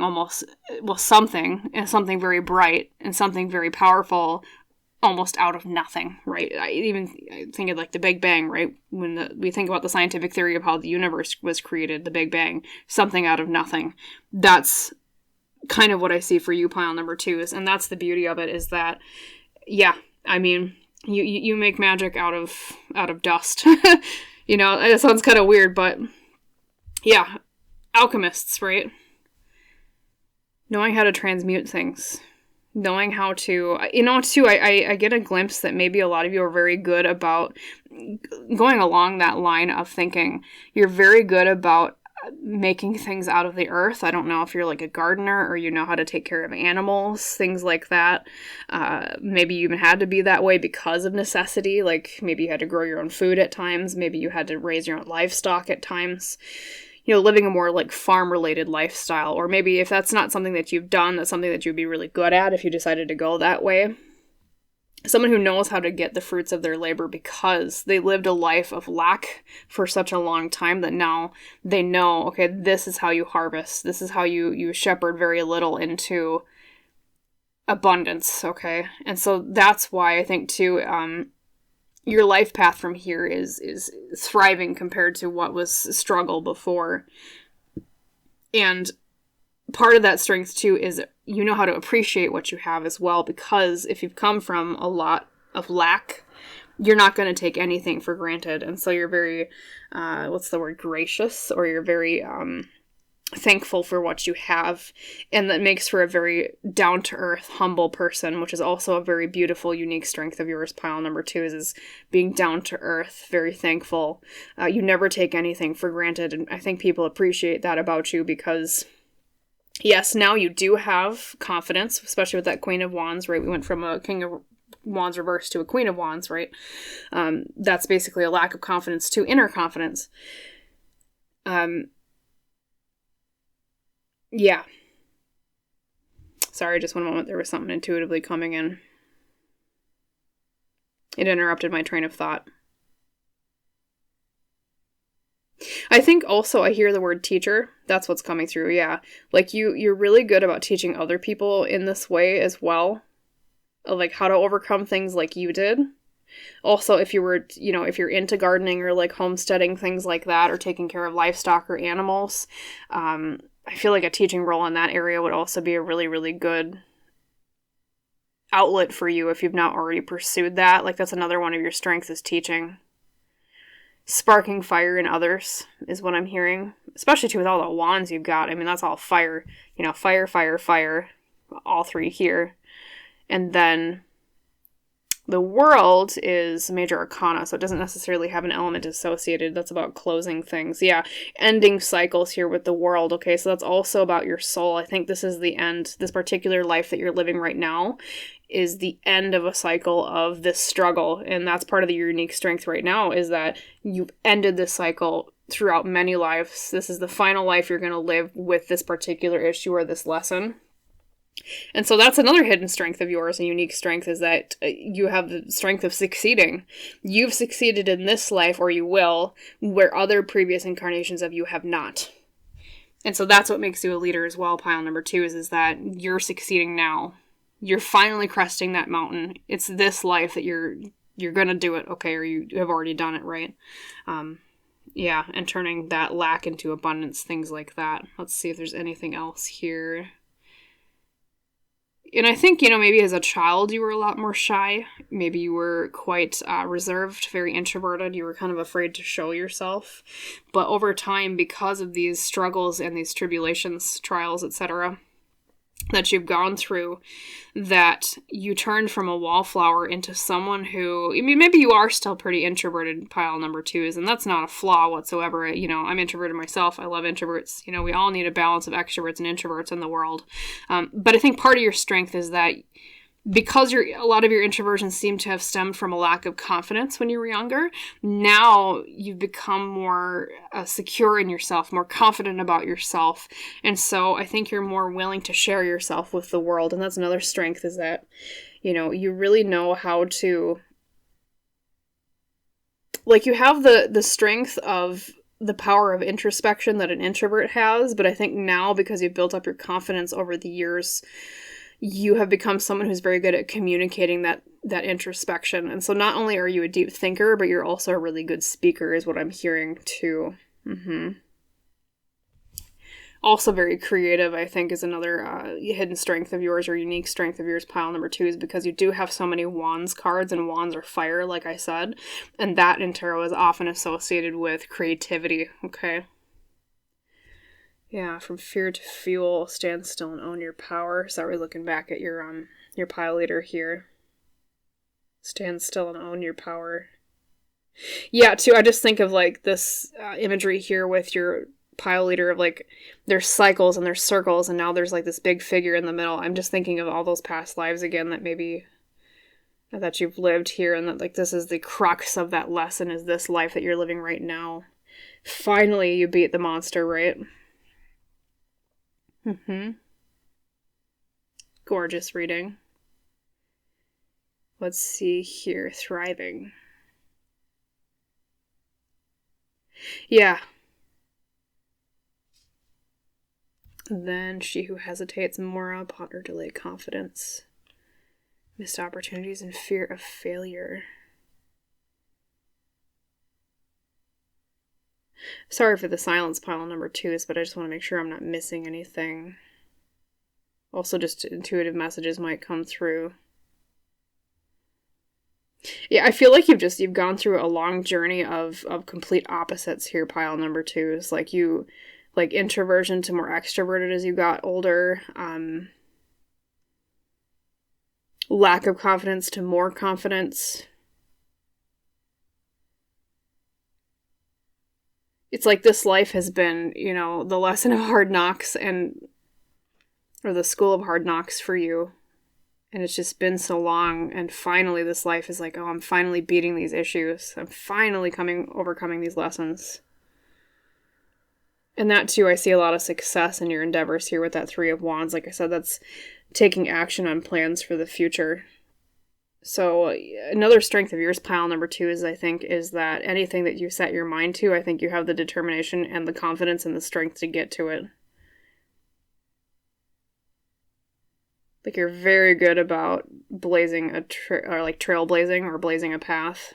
something very bright and something very powerful almost out of nothing, right? I think of like the Big Bang, right? When we think about the scientific theory of how the universe was created, the Big Bang, something out of nothing. That's kind of what I see for you, pile number 2s, and that's the beauty of it, is that, yeah, I mean, you make magic out of dust. It sounds kind of weird, but yeah, alchemists, right? Knowing how to transmute things. Knowing how to, too, I get a glimpse that maybe a lot of you are very good about going along that line of thinking. You're very good about making things out of the earth. I don't know if you're like a gardener or you know how to take care of animals, things like that. Maybe you even had to be that way because of necessity. Like maybe you had to grow your own food at times. Maybe you had to raise your own livestock at times. Living a more like farm-related lifestyle. Or maybe if that's not something that you've done, that's something that you'd be really good at if you decided to go that way. Someone who knows how to get the fruits of their labor because they lived a life of lack for such a long time that now they know, okay, this is how you harvest. This is how you shepherd very little into abundance, okay? And so that's why I think, too, your life path from here is thriving compared to what was struggle before. And part of that strength, too, is you know how to appreciate what you have as well, because if you've come from a lot of lack, you're not going to take anything for granted. And so you're very, gracious, or you're very thankful for what you have. And that makes for a very down-to-earth, humble person, which is also a very beautiful, unique strength of yours. Pile number 2 is being down-to-earth, very thankful. You never take anything for granted. And I think people appreciate that about you, because yes, now you do have confidence, especially with that Queen of Wands, right? We went from a King of Wands reverse to a Queen of Wands, right? That's basically a lack of confidence to inner confidence. Yeah. Sorry, just one moment. There was something intuitively coming in. It interrupted my train of thought. I think also I hear the word teacher. That's what's coming through, yeah. Like you're really good about teaching other people in this way as well. Like how to overcome things like you did. Also, if you were, if you're into gardening or like homesteading, things like that, or taking care of livestock or animals, I feel like a teaching role in that area would also be a really, really good outlet for you if you've not already pursued that. Like that's another one of your strengths, is teaching. Sparking fire in others is what I'm hearing. Especially too with all the wands you've got. I mean, that's all fire. Fire, fire, fire. All 3 here. And then the World is major arcana, so it doesn't necessarily have an element associated. That's about closing things. Yeah, ending cycles here with the World. Okay, so that's also about your soul. I think this is the end. This particular life that you're living right now is the end of a cycle of this struggle, and that's part of your unique strength right now, is that you've ended this cycle throughout many lives. This is the final life you're going to live with this particular issue or this lesson. And so that's another hidden strength of yours, a unique strength, is that you have the strength of succeeding. You've succeeded in this life, or you will, where other previous incarnations of you have not. And so that's what makes you a leader as well, pile number 2, is that you're succeeding now. You're finally cresting that mountain. It's this life that you're going to do it, okay, or you have already done it, right? Yeah, and turning that lack into abundance, things like that. Let's see if there's anything else here. And I think, maybe as a child you were a lot more shy. Maybe you were quite reserved, very introverted. You were kind of afraid to show yourself. But over time, because of these struggles and these tribulations, trials, etc., that you've gone through, that you turned from a wallflower into someone who, maybe you are still pretty introverted, pile number 2 is, and that's not a flaw whatsoever. I'm introverted myself. I love introverts. We all need a balance of extroverts and introverts in the world. But I think part of your strength is that because a lot of your introversion seemed to have stemmed from a lack of confidence when you were younger, now you've become more secure in yourself, more confident about yourself. And so I think you're more willing to share yourself with the world. And that's another strength, is that, you really know how to, like, you have the strength of the power of introspection that an introvert has. But I think now, because you've built up your confidence over the years, you have become someone who's very good at communicating that introspection. And so not only are you a deep thinker, but you're also a really good speaker, is what I'm hearing too. Also very creative, I think, is another hidden strength of yours, or unique strength of yours, pile number 2, is because you do have so many wands cards, and wands are fire, like I said. And that in tarot is often associated with creativity, okay? Yeah, from fear to fuel, stand still and own your power. Sorry, looking back at your pile leader here. Stand still and own your power. Yeah, too, I just think of like this imagery here with your pile leader of like there's cycles and there's circles, and now there's like this big figure in the middle. I'm just thinking of all those past lives again that you've lived here, and that like this is the crux of that lesson, is this life that you're living right now. Finally, you beat the monster, right? Gorgeous reading. Let's see here. Thriving. Yeah. Then she who hesitates, more upon her delayed confidence. Missed opportunities and fear of failure. Sorry for the silence, pile number 2, but I just want to make sure I'm not missing anything. Also, just intuitive messages might come through. Yeah, I feel like you've gone through a long journey of complete opposites here, pile number 2. It's like introversion to more extroverted as you got older. Lack of confidence to more confidence. It's like this life has been, the lesson of hard knocks or the school of hard knocks for you. And it's just been so long, and finally this life is like, oh, I'm finally beating these issues. I'm finally overcoming these lessons. And that too, I see a lot of success in your endeavors here with that 3 of Wands. Like I said, that's taking action on plans for the future. So another strength of yours, pile number 2, is that anything that you set your mind to, I think you have the determination and the confidence and the strength to get to it. Like you're very good about blazing trailblazing or blazing a path.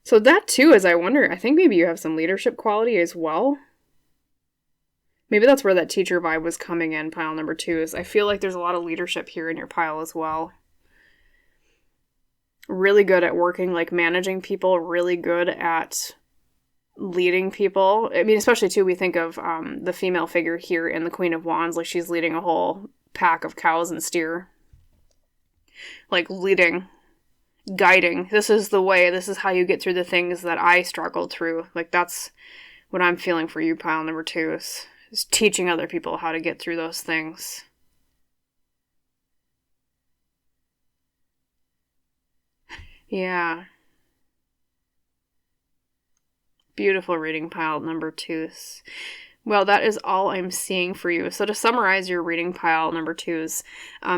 So that too is, I think maybe you have some leadership quality as well. Maybe that's where that teacher vibe was coming in, pile number 2, is I feel like there's a lot of leadership here in your pile as well. Really good at working, like managing people, really good at leading people. I mean, especially too, we think of the female figure here in the Queen of Wands, like she's leading a whole pack of cows and steer. Like leading, guiding. This is the way, this is how you get through the things that I struggled through. Like that's what I'm feeling for you, pile number 2, is teaching other people how to get through those things. Yeah. Beautiful reading, pile number 2. Well, that is all I'm seeing for you. So to summarize your reading, pile number 2s,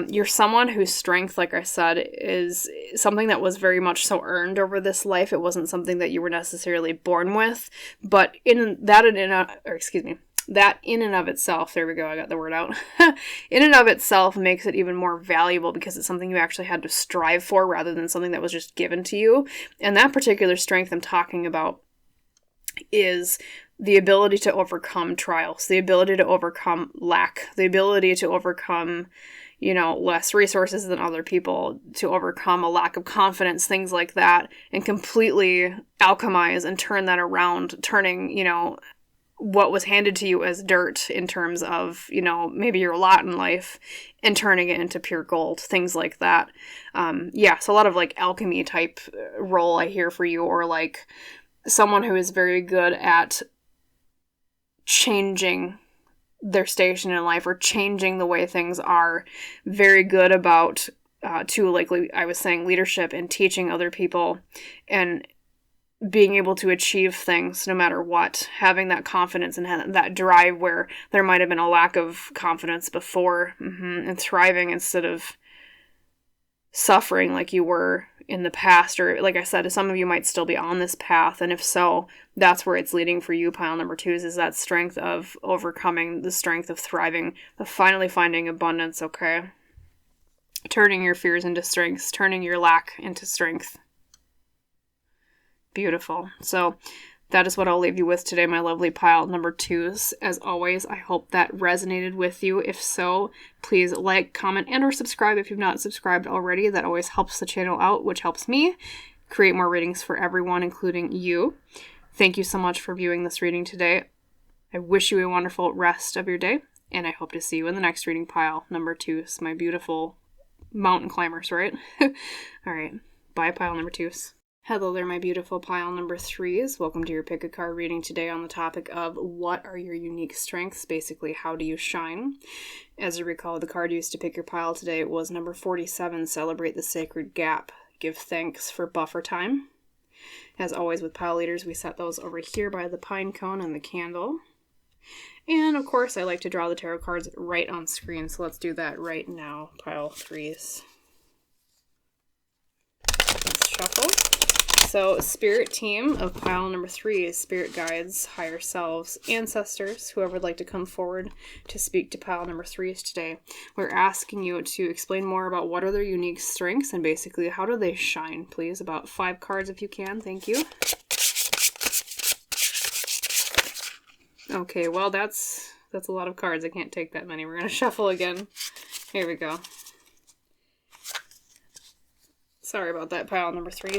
you're someone whose strength, like I said, is something that was very much so earned over this life. It wasn't something that you were necessarily born with, but that in and of itself, there we go, I got the word out, in and of itself makes it even more valuable because it's something you actually had to strive for rather than something that was just given to you. And that particular strength I'm talking about is the ability to overcome trials, the ability to overcome lack, the ability to overcome, less resources than other people, to overcome a lack of confidence, things like that, and completely alchemize and turn that around, turning, what was handed to you as dirt in terms of, maybe your lot in life, and turning it into pure gold, things like that. So a lot of like alchemy type role I hear for you, or like someone who is very good at changing their station in life or changing the way things are, very good about, like I was saying, leadership and teaching other people and being able to achieve things no matter what, having that confidence and that drive where there might have been a lack of confidence before, and thriving instead of suffering like you were in the past. Or like I said, some of you might still be on this path, and if so, that's where it's leading for you, pile number 2, is that strength of overcoming, the strength of thriving, of finally finding abundance, okay? Turning your fears into strengths, turning your lack into strength. Beautiful. So that is what I'll leave you with today, my lovely pile number 2s. As always, I hope that resonated with you. If so, please like, comment, and or subscribe if you've not subscribed already. That always helps the channel out, which helps me create more readings for everyone, including you. Thank you so much for viewing this reading today. I wish you a wonderful rest of your day, and I hope to see you in the next reading, pile number 2s, my beautiful mountain climbers, right? All right. Bye, pile number 2s. Hello there, my beautiful pile number 3s. Welcome to your pick a card reading today on the topic of what are your unique strengths? Basically, how do you shine? As you recall, the card used to pick your pile today was number 47, Celebrate the Sacred Gap. Give thanks for buffer time. As always with pile leaders, we set those over here by the pine cone and the candle. And of course, I like to draw the tarot cards right on screen, so let's do that right now, pile 3s. Let's shuffle. So, spirit team of pile number 3 is spirit guides, higher selves, ancestors, whoever would like to come forward to speak to pile number 3s today. We're asking you to explain more about what are their unique strengths and basically how do they shine, please. About 5 cards if you can. Thank you. Okay, well, that's That's a lot of cards. I can't take that many. We're going to shuffle again. Here we go. Sorry about that, pile number 3.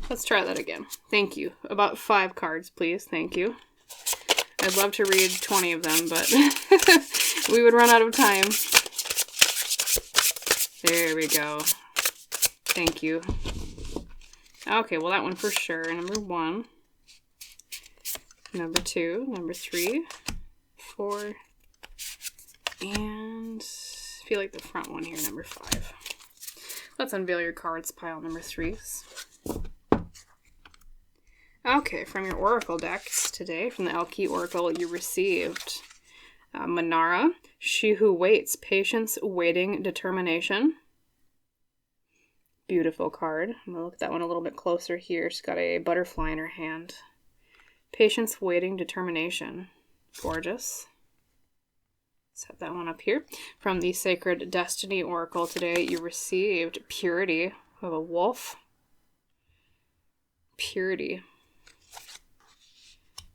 Let's try that again. Thank you. About 5 cards, please. Thank you. I'd love to read 20 of them, but we would run out of time. There we go. Thank you. Okay, well, that one for sure. Number 1. Number 2. Number 3. 4. And I feel like the front one here, number 5. Let's unveil your cards, pile number 3s. Okay, from your Oracle decks today, from the Elle Qui Oracle, you received Manara, She Who Waits, Patience, Waiting, Determination. Beautiful card. I'm going to look at that one a little bit closer here. She's got a butterfly in her hand. Patience, Waiting, Determination. Gorgeous. Set that one up here. From the Sacred Destiny Oracle today, you received Purity of a wolf. Purity.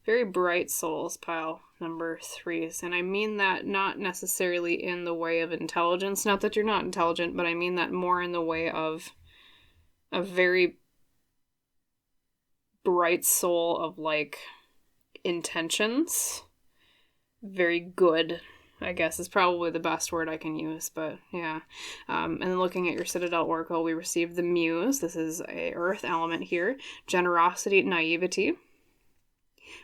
Very bright souls, pile number 3s. And I mean that not necessarily in the way of intelligence. Not that you're not intelligent, but I mean that more in the way of a very bright soul of, like, intentions. Very good, I guess, is probably the best word I can use, but yeah. And then looking at your Citadel Oracle, we received the Muse. This is a earth element here. Generosity, naivety.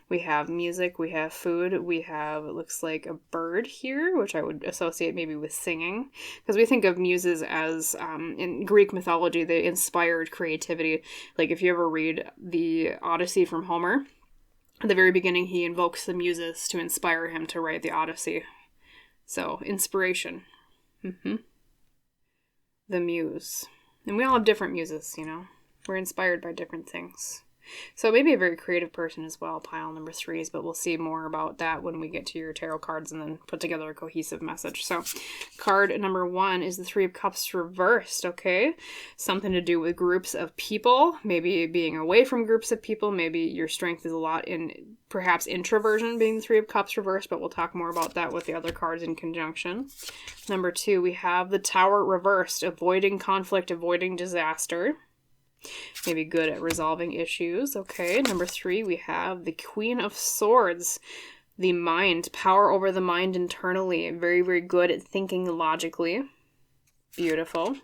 We have music, we have food, we have, it looks like, a bird here, which I would associate maybe with singing. Because we think of muses as, in Greek mythology, they inspired creativity. Like, if you ever read the Odyssey from Homer, at the very beginning he invokes the muses to inspire him to write the Odyssey. So, inspiration. The muse. And we all have different muses, you know. We're inspired by different things. So maybe a very creative person as well, pile number 3s, but we'll see more about that when we get to your tarot cards and then put together a cohesive message. So card number 1 is the 3 of Cups reversed, okay? Something to do with groups of people, maybe being away from groups of people, maybe your strength is a lot in perhaps introversion being the 3 of Cups reversed, but we'll talk more about that with the other cards in conjunction. Number 2, we have the Tower reversed, avoiding conflict, avoiding disaster. Maybe good at resolving issues. Okay, number 3, we have the Queen of Swords. The mind, power over the mind internally. Very, very good at thinking logically. Beautiful.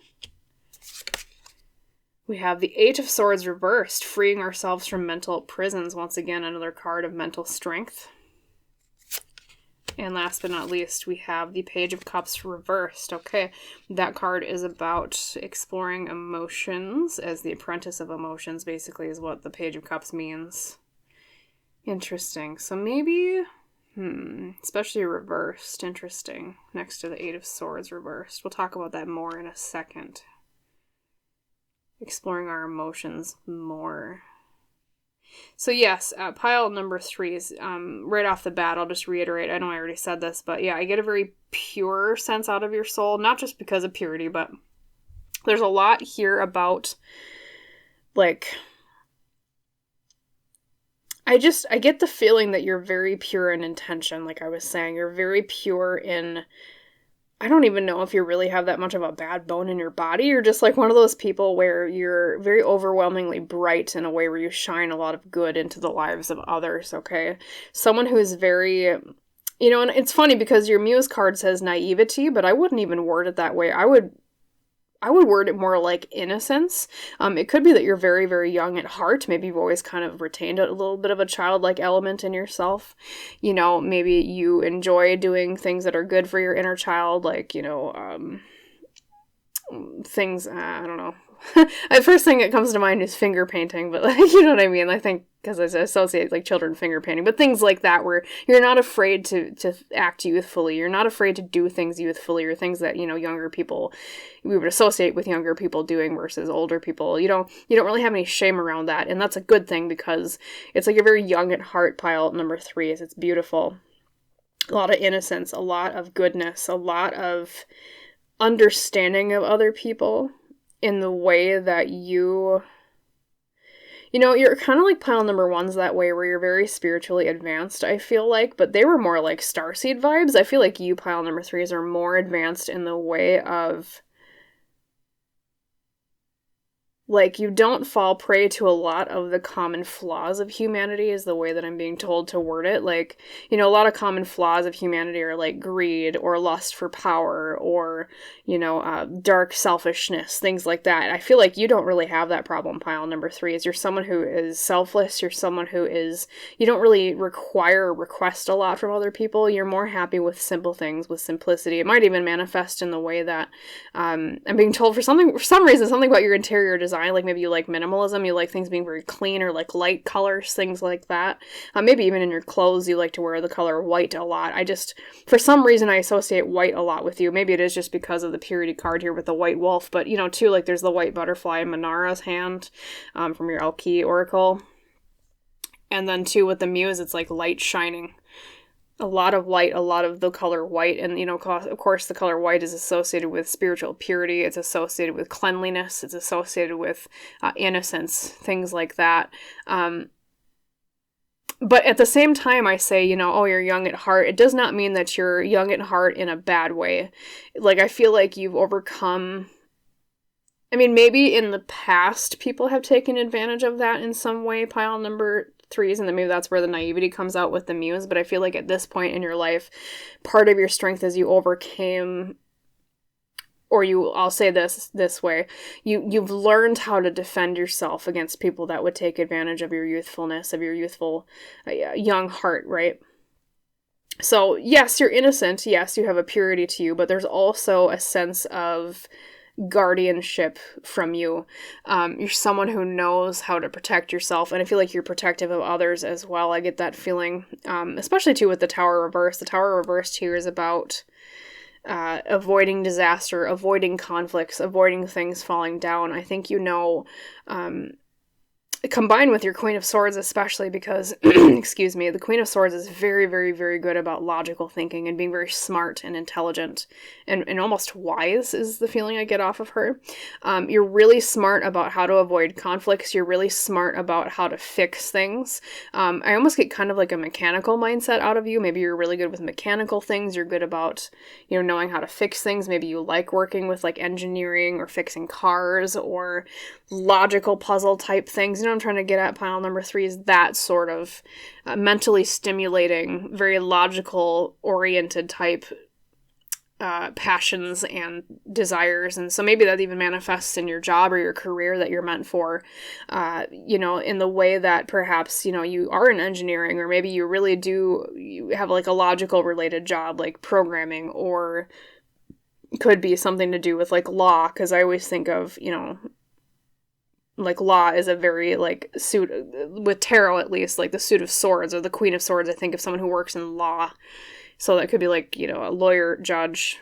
We have the 8 of Swords reversed. Freeing ourselves from mental prisons. Once again, another card of mental strength. And last but not least, we have the Page of Cups reversed. Okay, that card is about exploring emotions as the apprentice of emotions, basically, is what the Page of Cups means. Interesting. So maybe, especially reversed. Interesting. Next to the 8 of Swords reversed. We'll talk about that more in a second. Exploring our emotions more. So yes, pile number 3s, right off the bat, I'll just reiterate, I know I already said this, but yeah, I get a very pure sense out of your soul, not just because of purity, but there's a lot here about, like, I get the feeling that you're very pure in intention, like I was saying, you're very pure in, I don't even know if you really have that much of a bad bone in your body. You're just like one of those people where you're very overwhelmingly bright in a way where you shine a lot of good into the lives of others, okay? Someone who is very, you know, and it's funny because your Muse card says naivety, but I wouldn't even word it that way. I would word it more like innocence. It could be that you're very, very young at heart. Maybe you've always kind of retained a little bit of a childlike element in yourself. You know, maybe you enjoy doing things that are good for your inner child, like, you know, things, I don't know. The first thing that comes to mind is finger painting, but, like, you know what I mean? I think, because I associate, like, children finger painting, but things like that where you're not afraid to act youthfully. You're not afraid to do things youthfully, or things that, you know, younger people, we would associate with younger people doing versus older people. You don't really have any shame around that, and that's a good thing because it's like you're very young at heart, pile number 3s. It's beautiful. A lot of innocence, a lot of goodness, a lot of understanding of other people in the way that you You know, you're kind of like pile number ones that way, where you're very spiritually advanced, I feel like, but they were more like starseed vibes. I feel like you pile number threes are more advanced in the way of, like, you don't fall prey to a lot of the common flaws of humanity, is the way that I'm being told to word it. Like, you know, a lot of common flaws of humanity are like greed or lust for power or, you know, dark selfishness, things like that. I feel like you don't really have that problem, pile number three. Is you're someone who is selfless. You're someone who is, you don't really require or request a lot from other people. You're more happy with simple things, with simplicity. It might even manifest in the way that I'm being told for some reason, something about your interior design. Like maybe you like minimalism, you like things being very clean, or like light colors, things like that. Maybe even in your clothes, you like to wear the color white a lot. For some reason, I associate white a lot with you. Maybe it is just because of the purity card here with the white wolf, but you know, too, like there's the white butterfly in Manara's hand from your Elle Qui Oracle. And then too, with the muse, it's like light shining. A lot of light, a lot of the color white, and you know, of course the color white is associated with spiritual purity, it's associated with cleanliness, it's associated with innocence, things like that. But at the same time, I say, you know, oh, you're young at heart. It does not mean that you're young at heart in a bad way. Like, I feel like you've overcome, I mean, maybe in the past people have taken advantage of that in some way, pile number threes, and then maybe that's where the naivety comes out with the muse. But I feel like at this point in your life, part of your strength is you overcame, or I'll say this way, you've learned how to defend yourself against people that would take advantage of your youthfulness, of your youthful young heart, right? So yes, you're innocent, yes, you have a purity to you, but there's also a sense of guardianship from you. You're someone who knows how to protect yourself, and I feel like you're protective of others as well. I get that feeling, especially too with the Tower reversed. The Tower reversed here is about avoiding disaster, avoiding conflicts, avoiding things falling down. I think, you know, combined with your Queen of Swords especially, because excuse me, the Queen of Swords is very, very, very good about logical thinking and being very smart and intelligent and almost wise is the feeling I get off of her. You're really smart about how to avoid conflicts. You're really smart about how to fix things. I almost get kind of like a mechanical mindset out of you. Maybe you're really good with mechanical things. You're good about, you know, knowing how to fix things. Maybe you like working with like engineering or fixing cars or logical puzzle type things. You know, I'm trying to get at pile number three is that sort of mentally stimulating, very logical oriented type passions and desires. And so maybe that even manifests in your job or your career that you're meant for, you know, in the way that perhaps, you know, you are in engineering, or maybe you have like a logical related job like programming, or could be something to do with like law, because I always think of, you know, like law is a very like suit with tarot, at least like the suit of swords or the Queen of Swords. I think of someone who works in law, so that could be like, you know, a lawyer, judge,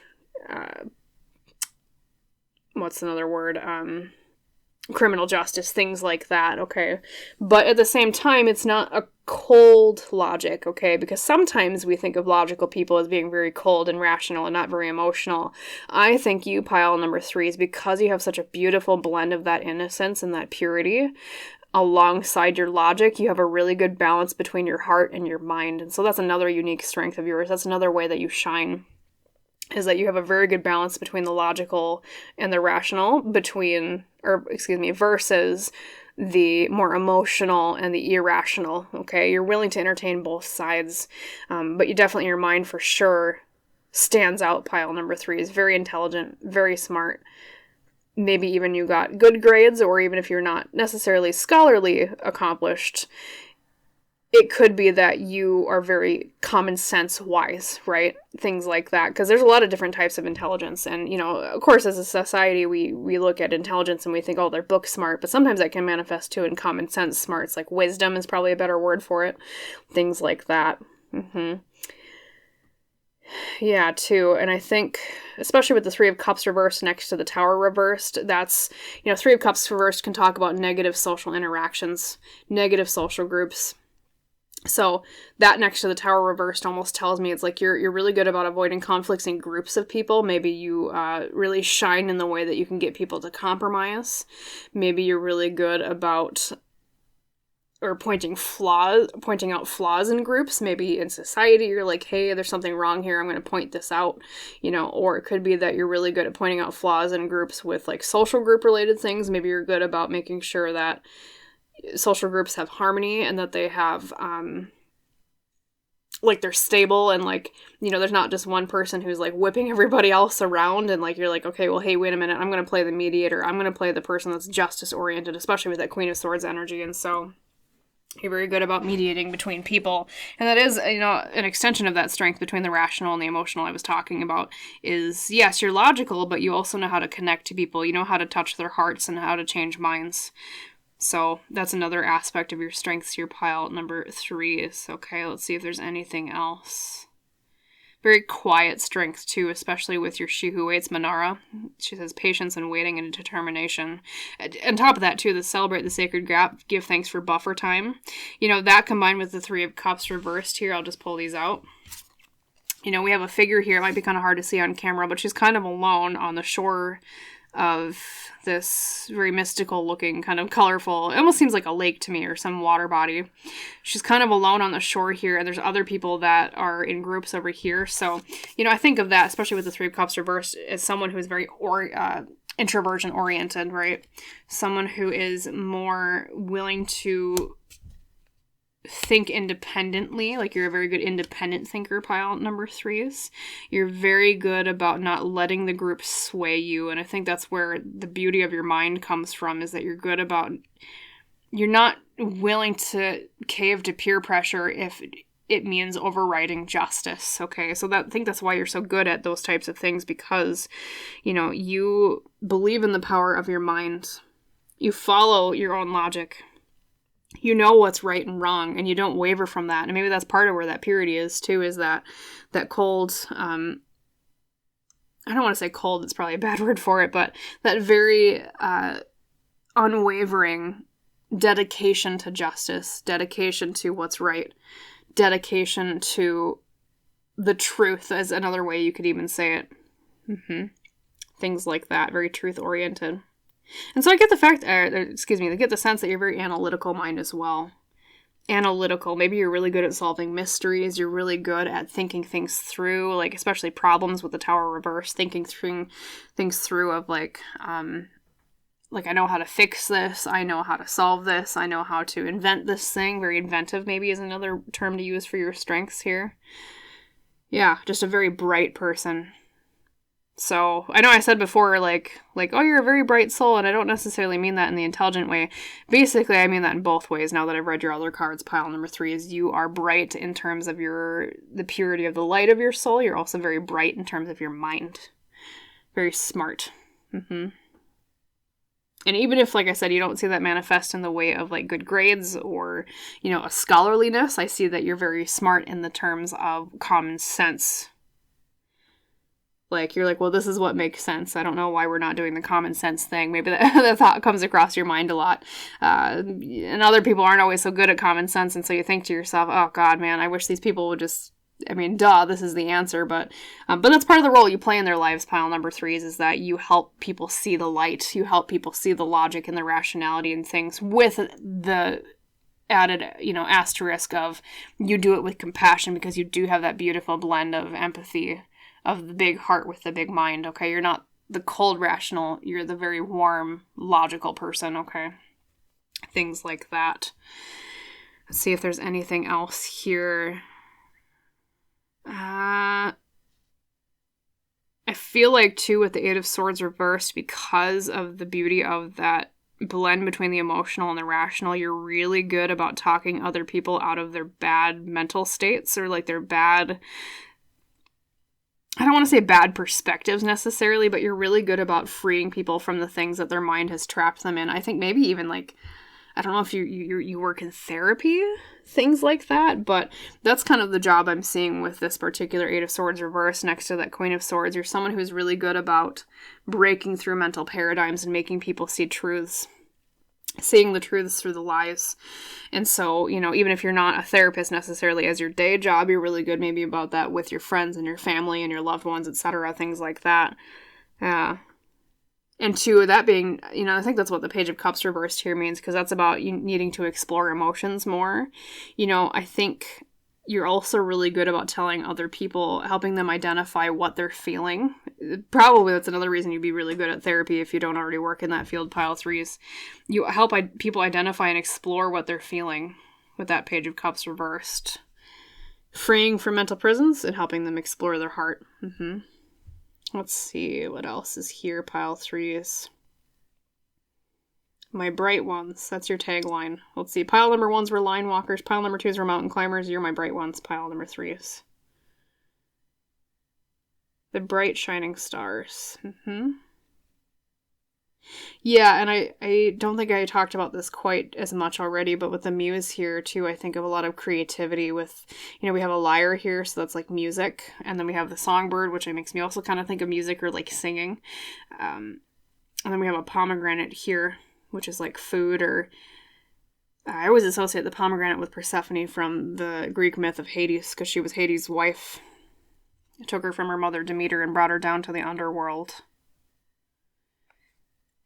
what's another word, criminal justice, things like that, okay? But at the same time, it's not a cold logic, okay? Because sometimes we think of logical people as being very cold and rational and not very emotional. I think you, pile number three, is because you have such a beautiful blend of that innocence and that purity alongside your logic, you have a really good balance between your heart and your mind. And so that's another unique strength of yours. That's another way that you shine, is that you have a very good balance between the logical and the rational, versus the more emotional and the irrational, okay? You're willing to entertain both sides, but you definitely, your mind for sure stands out, pile number three, is very intelligent, very smart. Maybe even you got good grades, or even if you're not necessarily scholarly accomplished, it could be that you are very common sense wise, right? Things like that. Because there's a lot of different types of intelligence. And, you know, of course, as a society, we look at intelligence and we think, oh, they're book smart. But sometimes that can manifest too in common sense smarts. Like wisdom is probably a better word for it. Things like that. Yeah, too. And I think, especially with the Three of Cups reversed next to the Tower reversed, that's, you know, Three of Cups reversed can talk about negative social interactions, negative social groups. So that next to the Tower reversed almost tells me it's like you're really good about avoiding conflicts in groups of people. Maybe you really shine in the way that you can get people to compromise. Maybe you're really good about or pointing out flaws in groups. Maybe in society, you're like, hey, there's something wrong here, I'm going to point this out, or it could be that you're really good at pointing out flaws in groups with like social group related things. Maybe you're good about making sure that social groups have harmony and that they have, like they're stable and like, there's not just one person who's like whipping everybody else around and like, you're like, okay, well, hey, wait a minute, I'm going to play the mediator. I'm going to play the person that's justice oriented, especially with that Queen of Swords energy. And so you're very good about mediating between people. And that is, an extension of that strength between the rational and the emotional I was talking about is, yes, you're logical, but you also know how to connect to people. You know how to touch their hearts and how to change minds. So that's another aspect of your strengths. Your pile number 3 is, okay, let's see if there's anything else. Very quiet strength, too, especially with your She Who Waits, Manara. She says patience and waiting and determination. On top of that, too, the Celebrate the Sacred Gap, give thanks for buffer time. That combined with the 3 of Cups reversed here, I'll just pull these out. We have a figure here. It might be kind of hard to see on camera, but she's kind of alone on the shore of this very mystical looking, kind of colorful, it almost seems like a lake to me or some water body. She's kind of alone on the shore here, and there's other people that are in groups over here. So, I think of that, especially with the 3 of Cups reversed, as someone who is very introversion oriented, right? Someone who is more willing to think independently, like you're a very good independent thinker, pile number 3s. You're very good about not letting the group sway you, and I think that's where the beauty of your mind comes from, is that you're good about, you're not willing to cave to peer pressure if it means overriding justice, okay? So I think that's why you're so good at those types of things, because, you believe in the power of your mind. You follow your own logic. You know what's right and wrong, and you don't waver from that. And maybe that's part of where that purity is, too, is that cold, I don't want to say cold, it's probably a bad word for it, but that very unwavering dedication to justice, dedication to what's right, dedication to the truth, is another way you could even say it. Things like that, very truth-oriented. And so I get I get the sense that you're very analytical mind as well. Analytical. Maybe you're really good at solving mysteries. You're really good at thinking things through, like especially problems with the Tower reverse, thinking through things through of like I know how to fix this. I know how to solve this. I know how to invent this thing. Very inventive maybe is another term to use for your strengths here. Yeah, just a very bright person. So, I know I said before, like, oh, you're a very bright soul, and I don't necessarily mean that in the intelligent way. Basically, I mean that in both ways, now that I've read your other cards. Pile number 3 is you are bright in terms of the purity of the light of your soul. You're also very bright in terms of your mind. Very smart. And even if, like I said, you don't see that manifest in the way of, like, good grades or, a scholarliness, I see that you're very smart in the terms of common sense. Like, you're like, well, this is what makes sense. I don't know why we're not doing the common sense thing. Maybe the thought comes across your mind a lot. And other people aren't always so good at common sense. And so you think to yourself, oh, God, man, I wish these people would just, this is the answer. But that's part of the role you play in their lives, pile number 3s, is that you help people see the light. You help people see the logic and the rationality in things with the added, asterisk of you do it with compassion because you do have that beautiful blend of empathy, of the big heart with the big mind, okay? You're not the cold rational, you're the very warm, logical person, okay? Things like that. Let's see if there's anything else here. I feel like, too, with the 8 of Swords reversed, because of the beauty of that blend between the emotional and the rational, you're really good about talking other people out of their bad mental states, or like their bad, I don't want to say bad perspectives necessarily, but you're really good about freeing people from the things that their mind has trapped them in. I think maybe even like, I don't know if you work in therapy, things like that, but that's kind of the job I'm seeing with this particular 8 of Swords reverse next to that Queen of Swords. You're someone who's really good about breaking through mental paradigms and making people see truths. Seeing the truths through the lies. And so, even if you're not a therapist necessarily as your day job, you're really good maybe about that with your friends and your family and your loved ones, etc., things like that. Yeah. And two, that being, I think that's what the Page of Cups reversed here means, because that's about you needing to explore emotions more. I think you're also really good about telling other people, helping them identify what they're feeling. Probably that's another reason you'd be really good at therapy if you don't already work in that field, pile threes. You help people identify and explore what they're feeling with that Page of Cups reversed. Freeing from mental prisons and helping them explore their heart. Let's see what else is here, pile threes. My bright ones. That's your tagline. Let's see. Pile number 1s were line walkers. Pile number 2s were mountain climbers. You're my bright ones. Pile number 3s. The bright shining stars. Yeah, and I don't think I talked about this quite as much already, but with the muse here too, I think of a lot of creativity with, we have a lyre here, so that's like music, and then we have the songbird, which makes me also kind of think of music or like singing, and then we have a pomegranate here, which is like food, or I always associate the pomegranate with Persephone from the Greek myth of Hades, because she was Hades' wife. It took her from her mother Demeter and brought her down to the underworld.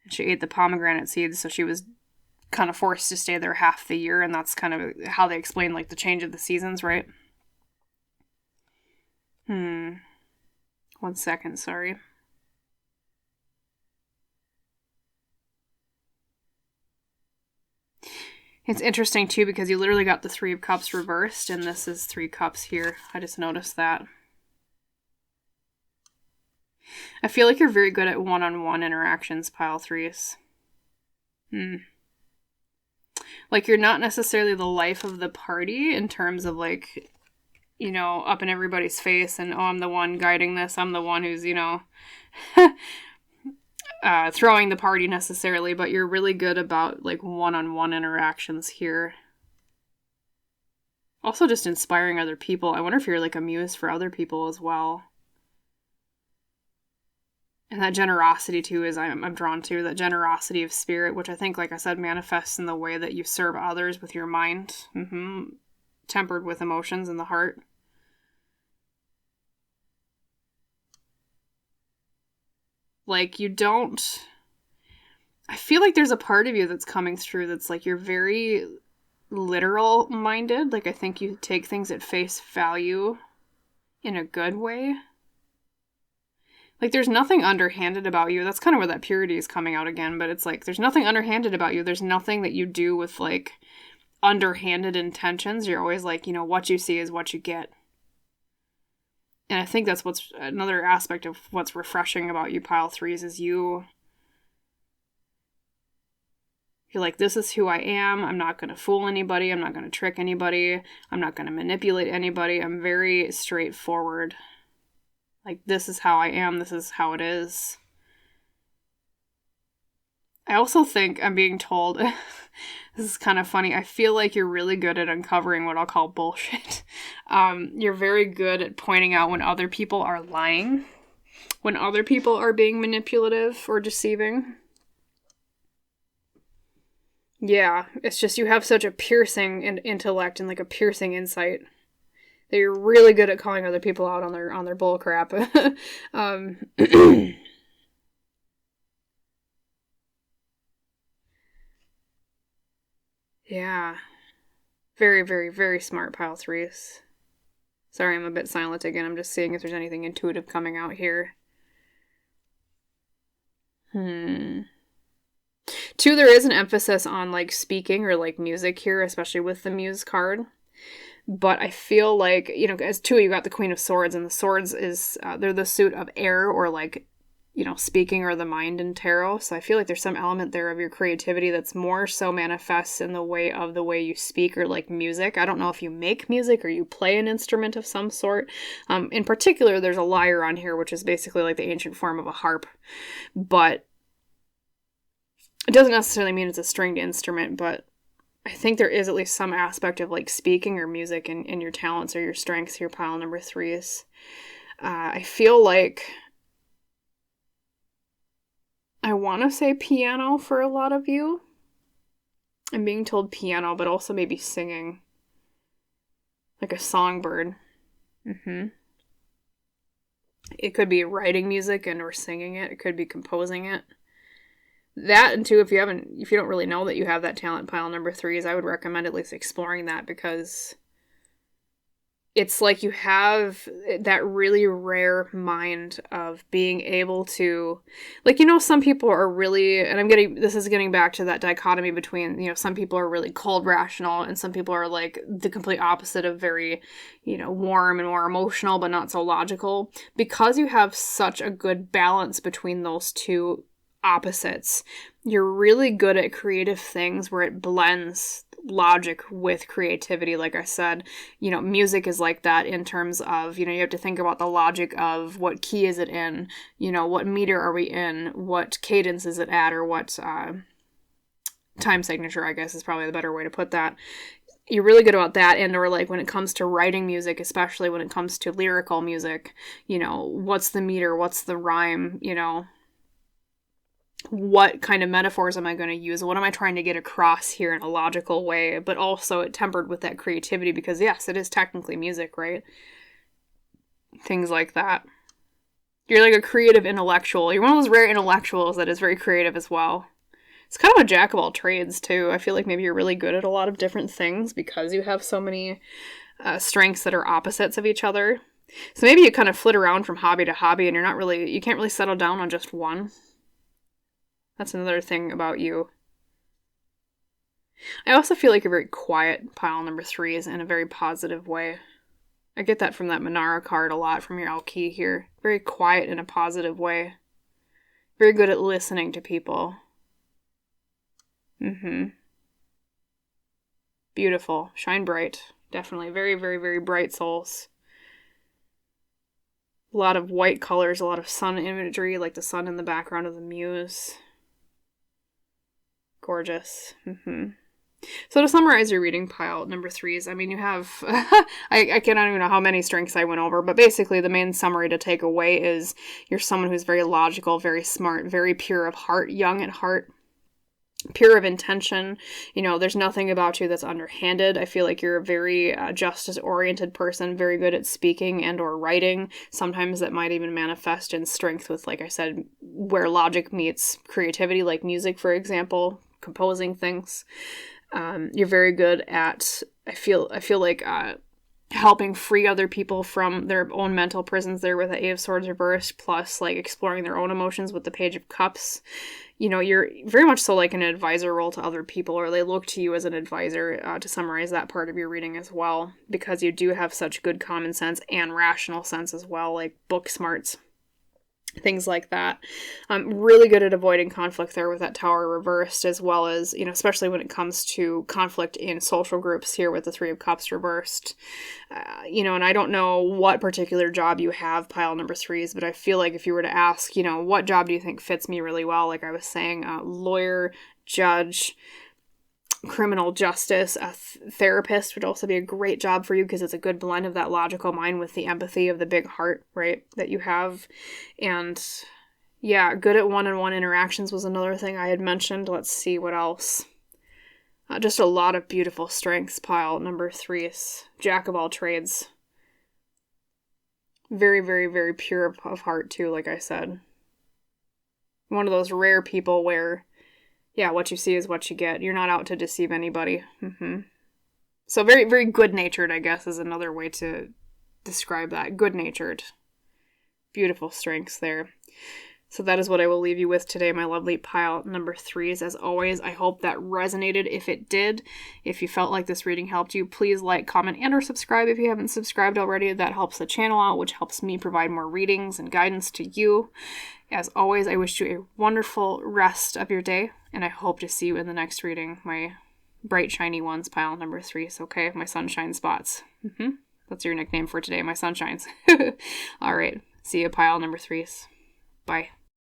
She ate the pomegranate seeds, so she was kind of forced to stay there half the year, and that's kind of how they explain, like, the change of the seasons, right? 1 second, sorry. It's interesting, too, because you literally got the 3 of Cups reversed, and this is 3 Cups here. I just noticed that. I feel like you're very good at one-on-one interactions, pile threes. Like, you're not necessarily the life of the party in terms of, like, up in everybody's face and, I'm the one guiding this, I'm the one who's, throwing the party necessarily, but you're really good about, like, one-on-one interactions here. Also just inspiring other people. I wonder if you're, like, a muse for other people as well. And that generosity, too, is I'm drawn to. That generosity of spirit, which I think, like I said, manifests in the way that you serve others with your mind. Tempered with emotions in the heart. Like, you don't... I feel like there's a part of you that's coming through that's, like, you're very literal-minded. Like, I think you take things at face value in a good way. Like, there's nothing underhanded about you. That's kind of where that purity is coming out again, but it's like, there's nothing underhanded about you. There's nothing that you do with, like, underhanded intentions. You're always like, what you see is what you get. And I think that's what's another aspect of what's refreshing about you, pile threes, is you're like, this is who I am. I'm not going to fool anybody. I'm not going to trick anybody. I'm not going to manipulate anybody. I'm very straightforward. Like, this is how I am. This is how it is. I also think I'm being told, this is kind of funny, I feel like you're really good at uncovering what I'll call bullshit. You're very good at pointing out when other people are lying, when other people are being manipulative or deceiving. Yeah, it's just you have such a piercing intellect and, like, a piercing insight. That you're really good at calling other people out on their bull crap. Yeah. Very, very, very smart, pile threes. Sorry, I'm a bit silent again. I'm just seeing if there's anything intuitive coming out here. 2, there is an emphasis on, like, speaking or, like, music here, especially with the Muse card. But I feel like, as 2, you got the Queen of Swords, and the Swords is, they're the suit of air, or, like, speaking or the mind in tarot. So I feel like there's some element there of your creativity that's more so manifests in the way you speak, or, like, music. I don't know if you make music or you play an instrument of some sort. In particular, there's a lyre on here, which is basically like the ancient form of a harp. But it doesn't necessarily mean it's a stringed instrument, but I think there is at least some aspect of, like, speaking or music in your talents or your strengths, your pile number threes. I feel like I want to say piano for a lot of you. I'm being told piano, but also maybe singing. Like a songbird. It could be writing music and or singing it. It could be composing it. That, and two, if you don't really know that you have that talent, pile number 3s, I would recommend at least exploring that, because it's like you have that really rare mind of being able to, like, some people are really, and this is getting back to that dichotomy between, some people are really cold rational, and some people are like the complete opposite of very, warm and more emotional, but not so logical. Because you have such a good balance between those two opposites, you're really good at creative things where it blends logic with creativity. Like I said, music is like that in terms of, you have to think about the logic of what key is it in, what meter are we in, what cadence is it at, or what time signature, I guess is probably the better way to put that. You're really good about that. And or like when it comes to writing music, especially when it comes to lyrical music, what's the meter, what's the rhyme, what kind of metaphors am I going to use? What am I trying to get across here in a logical way, but also tempered with that creativity, because yes, it is technically music, right? Things like that. You're like a creative intellectual. You're one of those rare intellectuals that is very creative as well. It's kind of a jack of all trades too. I feel like maybe you're really good at a lot of different things because you have so many strengths that are opposites of each other. So maybe you kind of flit around from hobby to hobby, and you can't really settle down on just one. That's another thing about you. I also feel like you're very quiet, pile number 3s, in a very positive way. I get that from that Manara card a lot from your Elle Qui here. Very quiet in a positive way. Very good at listening to people. Beautiful. Shine bright. Definitely. Very, very, very bright souls. A lot of white colors, a lot of sun imagery, like the sun in the background of the muse. Gorgeous. So to summarize your reading, pile number 3s, I mean, you have, I don't even know how many strengths I went over, but basically the main summary to take away is you're someone who's very logical, very smart, very pure of heart, young at heart, pure of intention. There's nothing about you that's underhanded. I feel like you're a very justice-oriented person, very good at speaking and or writing. Sometimes that might even manifest in strength with, like I said, where logic meets creativity, like music, for example, composing things. You're very good at, I feel like helping free other people from their own mental prisons there with the 8 of Swords reversed, plus like exploring their own emotions with the Page of Cups. You're very much so like an advisor role to other people, or they look to you as an advisor, to summarize that part of your reading as well, because you do have such good common sense and rational sense as well, like book smarts. Things like that. Really good at avoiding conflict there with that Tower reversed, as well as, especially when it comes to conflict in social groups here with the 3 of Cups reversed. And I don't know what particular job you have, pile number 3s, but I feel like if you were to ask, what job do you think fits me really well? Like I was saying, lawyer, judge, criminal justice, a therapist would also be a great job for you, because it's a good blend of that logical mind with the empathy of the big heart, right, that you have. And yeah, good at one-on-one interactions was another thing I had mentioned. Let's see what else. Just a lot of beautiful strengths, pile number 3s. Jack of all trades. Very, very, very pure of heart too, like I said. One of those rare people where, yeah, what you see is what you get. You're not out to deceive anybody. So very, very good-natured, I guess, is another way to describe that. Good-natured. Beautiful strengths there. So that is what I will leave you with today, my lovely pile number 3s. As always, I hope that resonated. If it did, if you felt like this reading helped you, please like, comment, and or subscribe if you haven't subscribed already. That helps the channel out, which helps me provide more readings and guidance to you. As always, I wish you a wonderful rest of your day, and I hope to see you in the next reading. My bright, shiny ones, pile number 3s, okay? My sunshine spots. That's your nickname for today, my sunshines. All right. See you, pile number 3s. Bye.